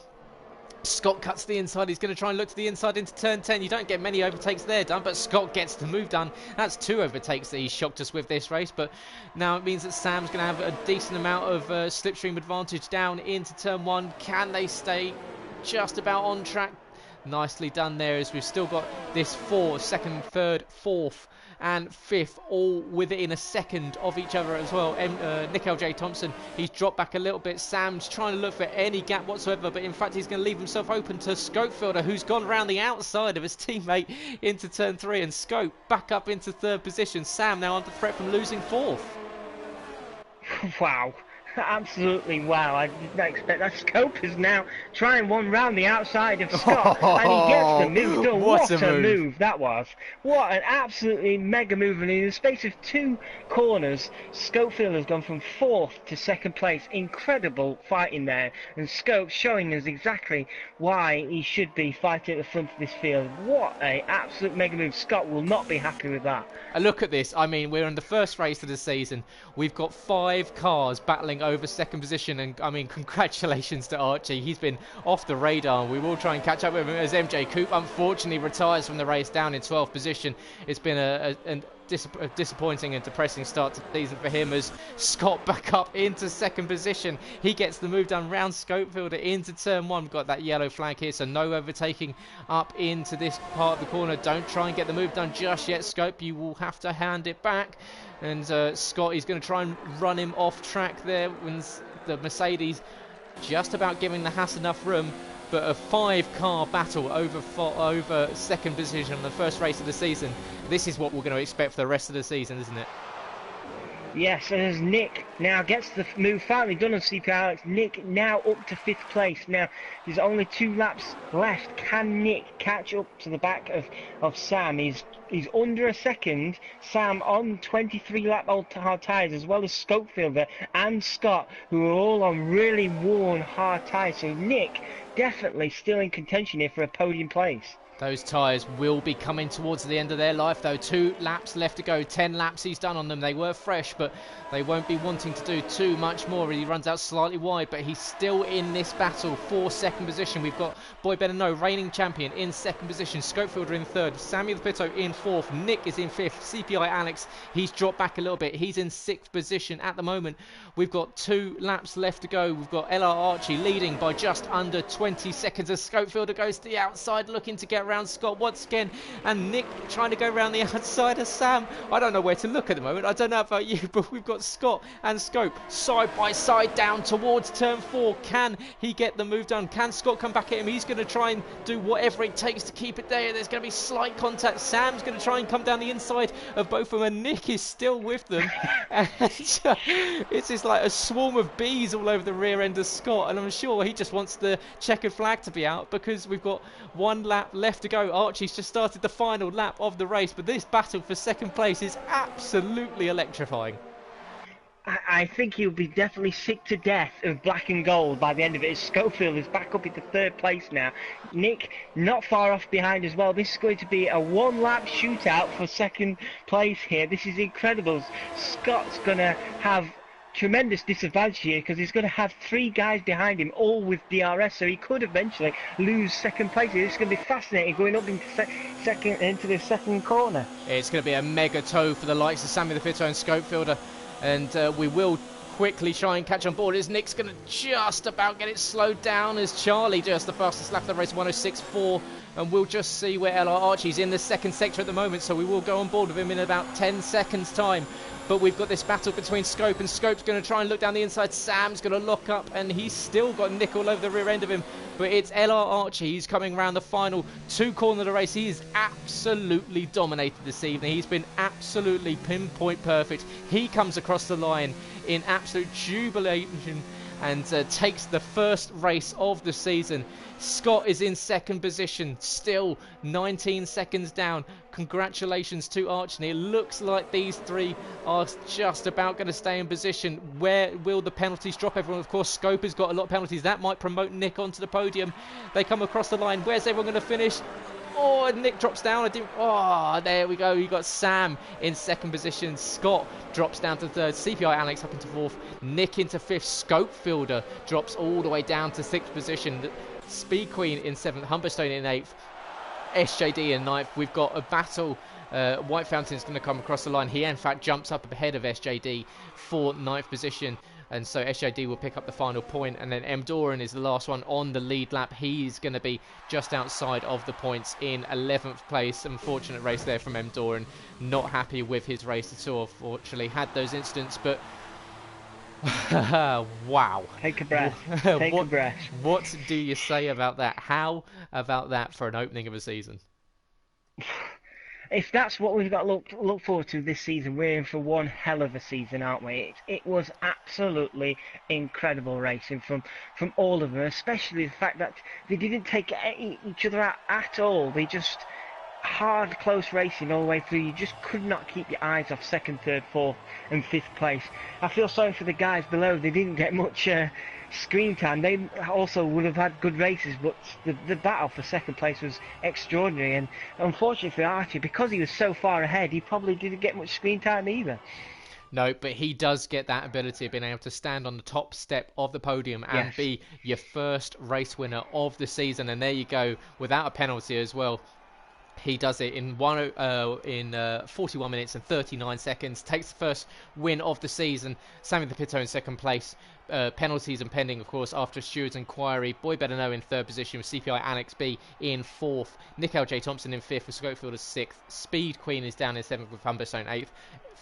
Scott cuts to the inside. He's going to try and look to the inside into turn 10. You don't get many overtakes there done, but Scott gets the move done. That's 2 overtakes that he's shocked us with this race, but now it means that Sam's going to have a decent amount of slipstream advantage down into turn 1. Can they stay just about on track? Nicely done there, as we've still got this 4, 2nd, 3rd, 4th and 5th all within a second of each other as well. Nick LJ Thompson, he's dropped back a little bit. Sam's trying to look for any gap whatsoever, but in fact he's going to leave himself open to Scopefielder, who's gone around the outside of his teammate into turn 3, and Scope back up into 3rd position. Sam now under threat from losing 4th. Wow. Absolutely wow. I did not expect that. Scope is now trying one round the outside of Scott and he gets the move done. What a move that was. What an absolutely mega move, and in the space of 2 corners Scopefield has gone from 4th to 2nd place. Incredible fighting there, and Scope showing us exactly why he should be fighting at the front of this field. What a absolute mega move. Scott will not be happy with that. A look at this. I mean, we're in the first race of the season. We've got 5 cars battling over 2nd position, and I mean, congratulations to Archie. He's been off the radar. We will try and catch up with him as MJ Coop unfortunately retires from the race down in 12th position. It's been a disappointing and depressing start to the season for him, as Scott back up into 2nd position. He gets the move done round Scopefielder into turn 1. We've got that yellow flag here, so no overtaking up into this part of the corner. Don't try and get the move done just yet, Scope. You will have to hand it back. And Scott is going to try and run him off track there when the Mercedes just about giving the Haas enough room. But a 5-car battle over 2nd position on the first race of the season. This is what we're going to expect for the rest of the season, isn't it? Yes, and as Nick now gets the move finally done on CPI Alex, Nick now up to 5th place. Now, there's only 2 laps left. Can Nick catch up to the back of Sam? He's under a second. Sam on 23 lap old hard tyres, as well as Scopefielder and Scott, who are all on really worn hard tyres. So Nick definitely still in contention here for a podium place. Those tyres will be coming towards the end of their life, though. 2 laps left to go. 10 laps he's done on them. They were fresh, but they won't be wanting to do too much more. He runs out slightly wide, but he's still in this battle for 2nd position. We've got Boy Better Know, reigning champion, in 2nd position. Scopefielder in 3rd. Samuel Pitto in 4th. Nick is in 5th. CPI Alex, he's dropped back a little bit. He's in 6th position at the moment. We've got 2 laps left to go. We've got LR Archie leading by just under 20 seconds as Scopefielder goes to the outside, looking to get around Scott once again, and Nick trying to go around the outside of Sam. I don't know where to look at the moment. I don't know about you, but we've got Scott and Scope side by side down towards turn 4. Can he get the move done? Can Scott come back at him? He's going to try and do whatever it takes to keep it there. There's going to be slight contact. Sam's going to try and come down the inside of both of them, and Nick is still with them. And it's just like a swarm of bees all over the rear end of Scott, and I'm sure he just wants the checkered flag to be out, because we've got 1 lap left to go. Archie's just started the final lap of the race, but this battle for 2nd place is absolutely electrifying. I think he'll be definitely sick to death of black and gold by the end of it. Schofield is back up into 3rd place now. Nick not far off behind as well. This is going to be a 1-lap shootout for 2nd place here. This is incredible. Scott's going to have tremendous disadvantage here because he's going to have 3 guys behind him, all with DRS, so he could eventually lose second place. It's going to be fascinating going up into the second corner. It's going to be a mega tow for the likes of Sammy the Pito and Scopefielder, and we will quickly try and catch on board as Nick's going to just about get it slowed down as Charlie does the fastest lap of the race, 106.4, and we'll just see where LR Archie's in the second sector at the moment, so we will go on board with him in about 10 seconds time. But we've got this battle between Scope, and Scope's going to try and look down the inside. Sam's going to lock up, and he's still got Nick all over the rear end of him. But it's LR Archie. He's coming around the final 2 corners of the race. He has absolutely dominated this evening. He's been absolutely pinpoint perfect. He comes across the line in absolute jubilation and takes the first race of the season. Scott is in second position, still 19 seconds down. Congratulations to Archie. It looks like these 3 are just about going to stay in position. Where will the penalties drop everyone? Of course, Scope has got a lot of penalties. That might promote Nick onto the podium. They come across the line. Where's everyone going to finish? Oh, Nick drops down. Oh, there we go. You got Sam in second position. Scott drops down to third. CPI Alex up into fourth. Nick into fifth. Scopefielder drops all the way down to sixth position. Speed Queen in seventh. Humberstone in eighth. SJD in ninth. We've got a battle. White Fountain's going to come across the line. He, in fact, jumps up ahead of SJD for ninth position. And so SJD will pick up the final point, and then M. Doran is the last one on the lead lap. He's going to be just outside of the points in 11th place. Unfortunate race there from M. Doran. Not happy with his race at all, unfortunately. Had those incidents, but wow. Take a breath. Take a breath. What do you say about that? How about that for an opening of a season? If that's what we've got to look forward to this season, we're in for one hell of a season, aren't we? It was absolutely incredible racing from all of them, especially the fact that they didn't take each other out at all. They just hard, close racing all the way through. You just could not keep your eyes off second, third, fourth and fifth place. I feel sorry for the guys below. They didn't get much screen time. They also would have had good races, but the battle for second place was extraordinary, and unfortunately for Archie, because he was so far ahead, he probably didn't get much screen time either. No, but he does get that ability of being able to stand on the top step of the podium and be your first race winner of the season, and there you go, without a penalty as well. He does it in 41 minutes and 39 seconds. Takes the first win of the season. Sammy the Pito in second place. Penalties and pending, of course, after Stewart's inquiry. Boy Better Know in third position with CPI Annex B in fourth. Nick L.J. Thompson in fifth with Scopefielder sixth. Speed Queen is down in seventh with Humberstone eighth.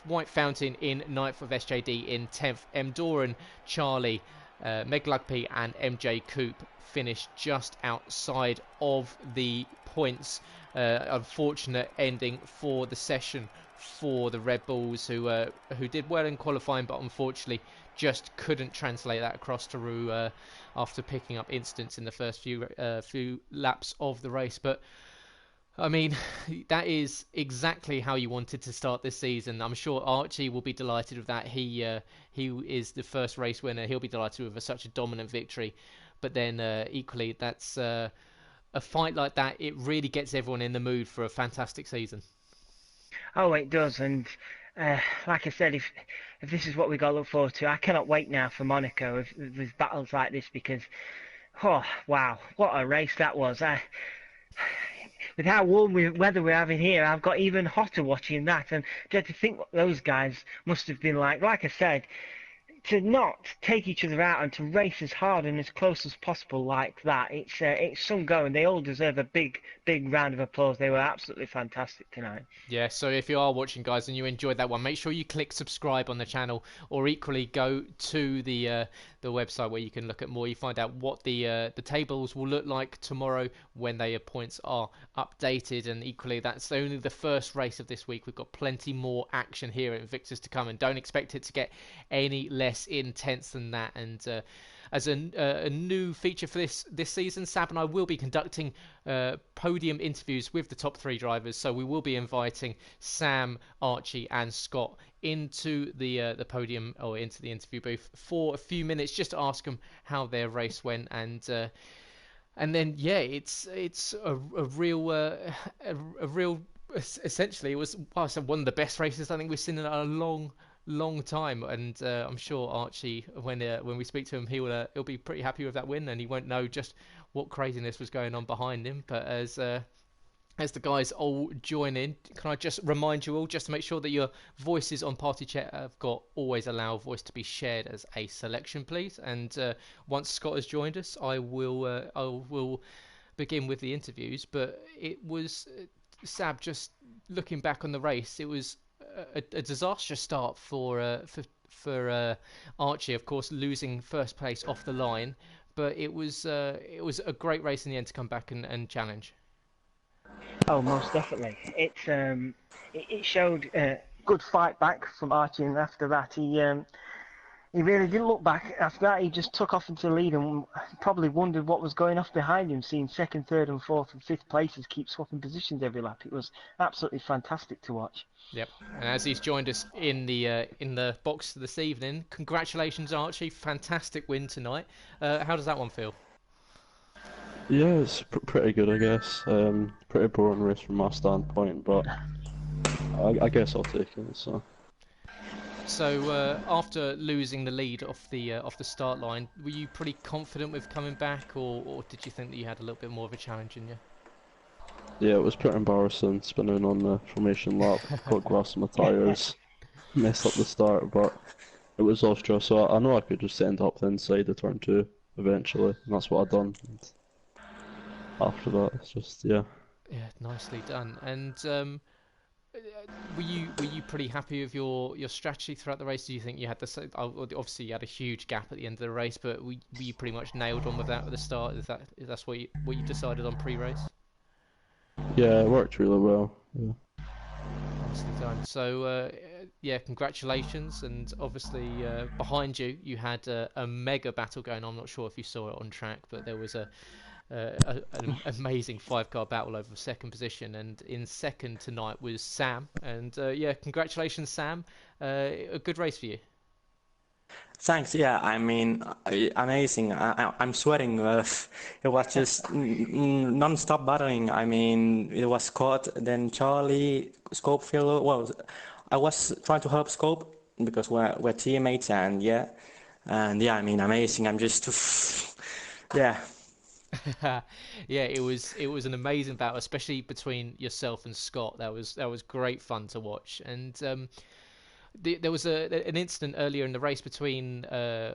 White Fountain in ninth with SJD in 10th. M. Doran, Charlie, Meg Lugby and MJ Coop finished just outside of the points. Unfortunate ending for the session for the Red Bulls, who did well in qualifying, but unfortunately just couldn't translate that across to Rue after picking up incidents in the first few laps of the race. But I mean, that is exactly how you wanted to start this season. I'm sure Archie will be delighted with that. He is the first race winner. He'll be delighted with such a dominant victory. But then equally, that's a fight like that. It really gets everyone in the mood for a fantastic season. Oh, it does. And like I said, if this is what we got to look forward to, I cannot wait now for Monaco with battles like this, because, oh, wow, what a race that was. With how warm weather we're having here, I've got even hotter watching that. And just to think what those guys must have been like. Like I said, to not take each other out and to race as hard and as close as possible like that, it's some go, and they all deserve a big round of applause. They were absolutely fantastic tonight. Yeah, so if you are watching, guys, and you enjoyed that one, make sure you click subscribe on the channel, or equally go to the website where you can look at more. You find out what the tables will look like tomorrow when their points are updated, and equally that's only the first race of this week. We've got plenty more action here at Invictus to come, and don't expect it to get any less intense than that. And as a new feature for this season, Sab and I will be conducting podium interviews with the top 3 drivers. So we will be inviting Sam, Archie and Scott into the podium, or into the interview booth for a few minutes, just to ask them how their race went. And then it's a real essentially, it was one of the best races I think we've seen in a long long time, and I'm sure Archie, when we speak to him, he'll be pretty happy with that win, and he won't know just what craziness was going on behind him. But as the guys all join in, can I just remind you all, just to make sure that your voices on Party Chat have got always allow voice to be shared as a selection, please. And once Scott has joined us, I will begin with the interviews. But it was Sab, just looking back on the race, it was a disastrous start for Archie, of course, losing first place off the line. But it was a great race in the end to come back and challenge. Oh, most definitely. It showed good fight back from Archie, and after that he really didn't look back. After that, he just took off into the lead and probably wondered what was going off behind him, seeing second, third, and fourth and fifth places keep swapping positions every lap. It was absolutely fantastic to watch. Yep, and as he's joined us in the box this evening, congratulations, Archie! Fantastic win tonight. How does that one feel? Yeah, it's pretty good, I guess. Pretty boring race from my standpoint, but I guess I'll take it. So after losing the lead off the start line, were you pretty confident with coming back, or did you think that you had a little bit more of a challenge in you? Yeah, it was pretty embarrassing spinning on the formation lap, caught grass on my tyres, messed up the start, but it was Austria, so I know I could just end up the inside of turn two eventually, and that's what I've done. And after that, it's just, yeah. Yeah, nicely done. And were you pretty happy with your strategy throughout the race? Do you think you had obviously you had a huge gap at the end of the race, but were you pretty much nailed on with that at the start? Is that's what you decided on pre-race? Yeah, it worked really well. Yeah. Nicely done. So yeah, congratulations, and obviously behind you you had a mega battle going on. I'm not sure if you saw it on track, but there was an amazing five-car battle over second position, and in second tonight was Sam. And yeah, congratulations, Sam. A good race for you. Thanks. Yeah, I mean, amazing. I'm sweating. It was just non-stop battling. I mean, it was Scott, then Charlie, Scopefield. Well, I was trying to help Scope because we're teammates, and yeah, I mean, amazing. I'm just, yeah. Yeah, it was an amazing battle, especially between yourself and Scott. That was great fun to watch. And there was an incident earlier in the race between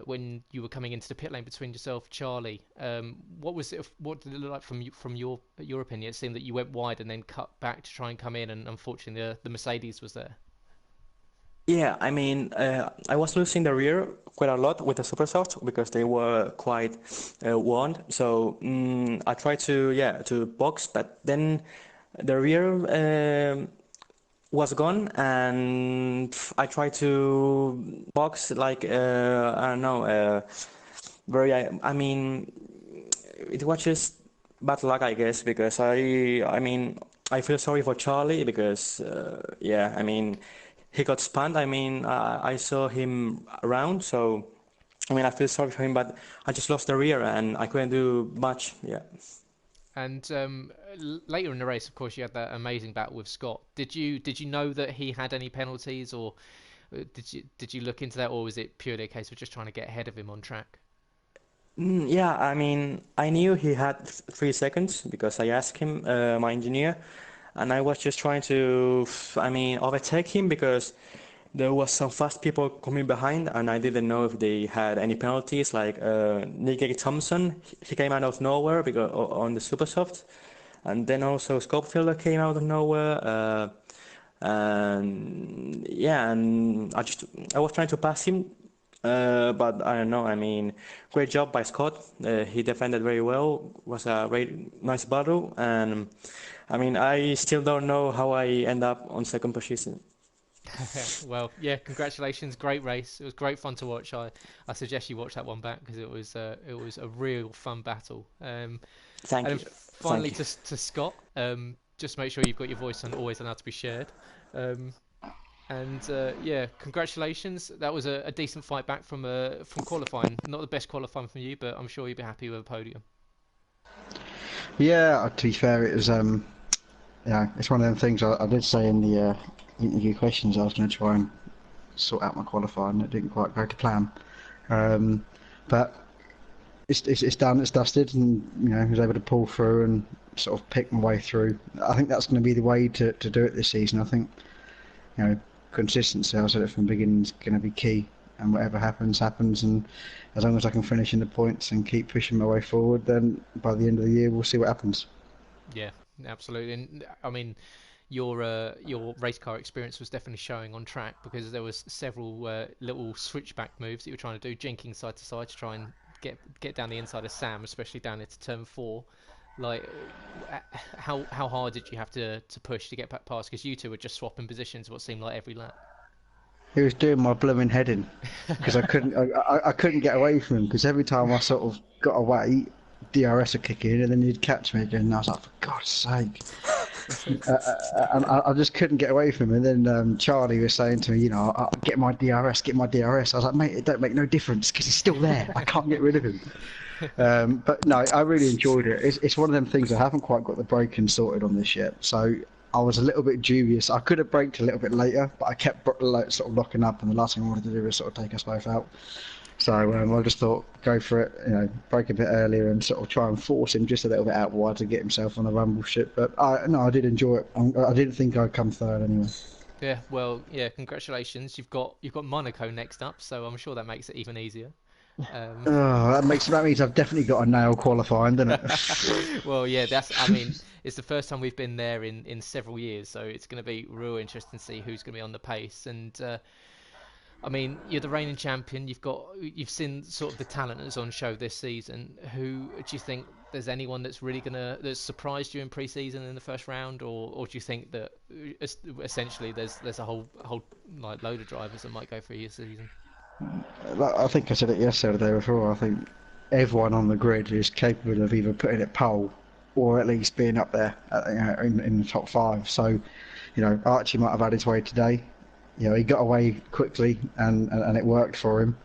when you were coming into the pit lane between yourself, Charlie. What was it? What did it look like from your opinion? It seemed that you went wide and then cut back to try and come in, and unfortunately the Mercedes was there. Yeah, I mean, I was losing the rear quite a lot with the super soft because they were quite wound. So I tried to box, but then the rear was gone, and I tried to box like I don't know, very. I mean, it was just bad luck, I guess, because I mean, I feel sorry for Charlie because yeah, I mean, he got spun. I mean, I saw him around, so I mean, I feel sorry for him, but I just lost the rear and I couldn't do much. Yeah. And later in the race, of course, you had that amazing battle with Scott. Did you know that he had any penalties, or did you look into that, or was it purely a case of just trying to get ahead of him on track? Yeah, I mean, I knew he had 3 seconds because I asked him, my engineer, and I was just trying to, I mean, overtake him because there was some fast people coming behind, and I didn't know if they had any penalties. Like Nick Thompson, he came out of nowhere because on the super soft, and then also Scopefielder came out of nowhere. And yeah, and I was trying to pass him, but I don't know. I mean, great job by Scott. He defended very well. Was a very nice battle, and I mean, I still don't know how I end up on second position. Well, yeah, congratulations, great race. It was great fun to watch. I suggest you watch that one back because it was a real fun battle. Thank And then you, finally thank you. to Scott, just make sure you've got your voice on always allowed to be shared. Um, and yeah, congratulations. That was a decent fight back from qualifying. Not the best qualifying from you, but I'm sure you'll be happy with a podium. Yeah, to be fair, it was yeah, it's one of them things I did say in the interview questions I was going to try and sort out my qualifying. It didn't quite go to plan. But it's done, it's dusted, and I was able to pull through and sort of pick my way through. I think that's going to be the way to do it this season. I think consistency, I said it from the beginning, is going to be key, and whatever happens, and as long as I can finish in the points and keep pushing my way forward, then by the end of the year we'll see what happens. Yeah, absolutely. And I mean, your race car experience was definitely showing on track, because there was several little switchback moves that you were trying to do, jinking side to side to try and get down the inside of Sam, especially down into turn 4. Like, how hard did you have to push to get back past? Because you two were just swapping positions what seemed like every lap. He was doing my blooming head in because I couldn't get away from him, because every time I sort of got away, DRS would kick in and then he'd catch me again, and I was like, for God's sake. And I just couldn't get away from him. And then Charlie was saying to me, get my DRS. I was like, mate, it don't make no difference because he's still there. I can't get rid of him. But no, I really enjoyed it. It's one of them things I haven't quite got the braking sorted on this yet. So I was a little bit dubious. I could have braked a little bit later, but I kept sort of locking up, and the last thing I wanted to do was sort of take us both out. So I just thought, go for it, break a bit earlier and sort of try and force him just a little bit out wide to get himself on the rumble ship. But I did enjoy it. I didn't think I'd come third anyway. Yeah, well, yeah, congratulations. You've got Monaco next up, so I'm sure that makes it even easier. That means I've definitely got a nail qualifying, doesn't it? Well, yeah, it's the first time we've been there in several years, so it's going to be real interesting to see who's going to be on the pace. And I mean, you're the reigning champion. You've seen sort of the talent that's on show this season. Who do you think, there's anyone that's really that's surprised you in pre-season in the first round, or do you think that essentially there's a whole like load of drivers that might go through your season? I think I said it yesterday or the day before. I think everyone on the grid is capable of either putting it pole or at least being up there, in the top 5. So, Archie might have had his way today. He got away quickly and it worked for him.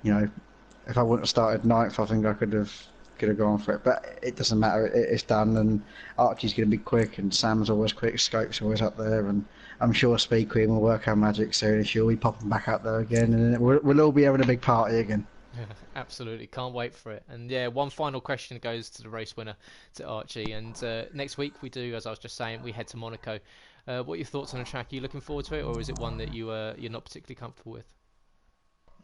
If I wouldn't have started 9th, I think I could have gone for it. But it doesn't matter. It's done, and Archie's going to be quick, and Sam's always quick. Scope's always up there, and I'm sure Speed Queen will work our magic soon, and she'll be popping back up there again, and then we'll all be having a big party again. Yeah, absolutely, can't wait for it. And yeah, one final question goes to the race winner, to Archie. And next week we do, as I was just saying, we head to Monaco. What are your thoughts on the track? Are you looking forward to it, or is it one that you're not particularly comfortable with?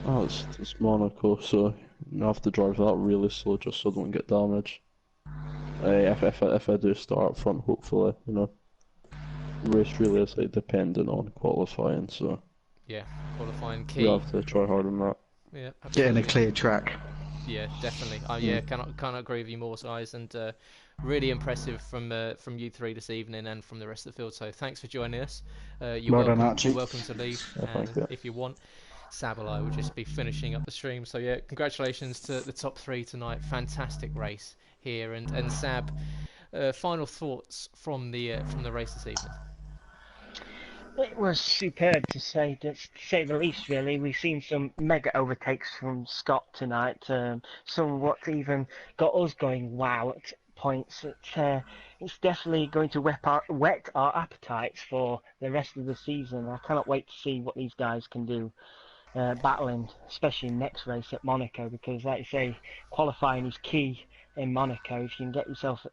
Oh, it's Monaco, so you have to drive that really slow just so I don't get damage. If I do start up front, hopefully, race really is like dependent on qualifying, so yeah, qualifying key. You have to try hard on that. Yeah, absolutely. Getting a clear track. Yeah, definitely. Yeah, cannot agree with you more, guys. And really impressive from you three this evening and from the rest of the field. So thanks for joining us. You're welcome to leave if you want. Sab and I will just be finishing up the stream. So yeah, congratulations to the top 3 tonight. Fantastic race here. And Sab, final thoughts from the race this evening. It was superb to say the least. Really, we've seen some mega overtakes from Scott tonight. Some of what even got us going wow at points. It's definitely going to whet our appetites for the rest of the season. I cannot wait to see what these guys can do. Battling, especially next race at Monaco, because like you say, qualifying is key in Monaco. If you can get yourself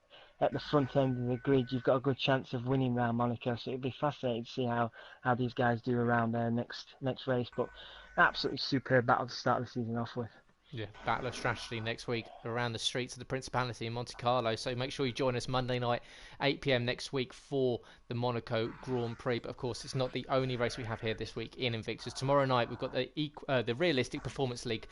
at the front end of the grid, you've got a good chance of winning around Monaco. So it'd be fascinating to see how these guys do around their next race. But absolutely superb battle to start the season off with. Yeah, battle of strategy next week around the streets of the Principality in Monte Carlo. So make sure you join us Monday night, 8 p.m. next week for the Monaco Grand Prix. But of course, it's not the only race we have here this week in Invictus. Tomorrow night, we've got the Realistic Performance League.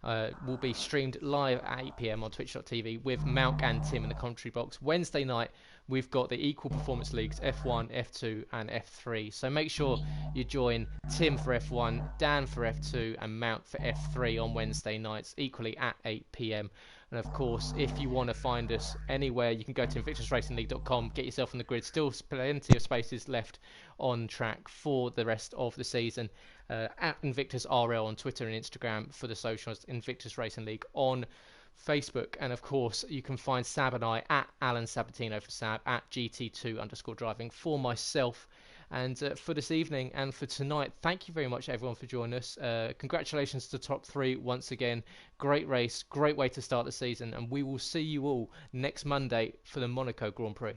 Will be streamed live at 8 p.m. on twitch.tv with Malk and Tim in the commentary box. Wednesday night, we've got the Equal Performance Leagues F1, F2 and F3. So make sure you join Tim for F1, Dan for F2 and Malk for F3 on Wednesday nights, equally at 8 p.m. And of course, if you want to find us anywhere, you can go to invictusracingleague.com, get yourself on the grid. Still plenty of spaces left on track for the rest of the season. At Invictus RL on Twitter and Instagram for the socials, Invictus Racing League on Facebook. And of course, you can find Sab and I at Alan Sabatino for Sab, at GT2_driving for myself. And for this evening and for tonight, thank you very much, everyone, for joining us. Congratulations to top 3 once again. Great race, great way to start the season, and we will see you all next Monday for the Monaco Grand Prix.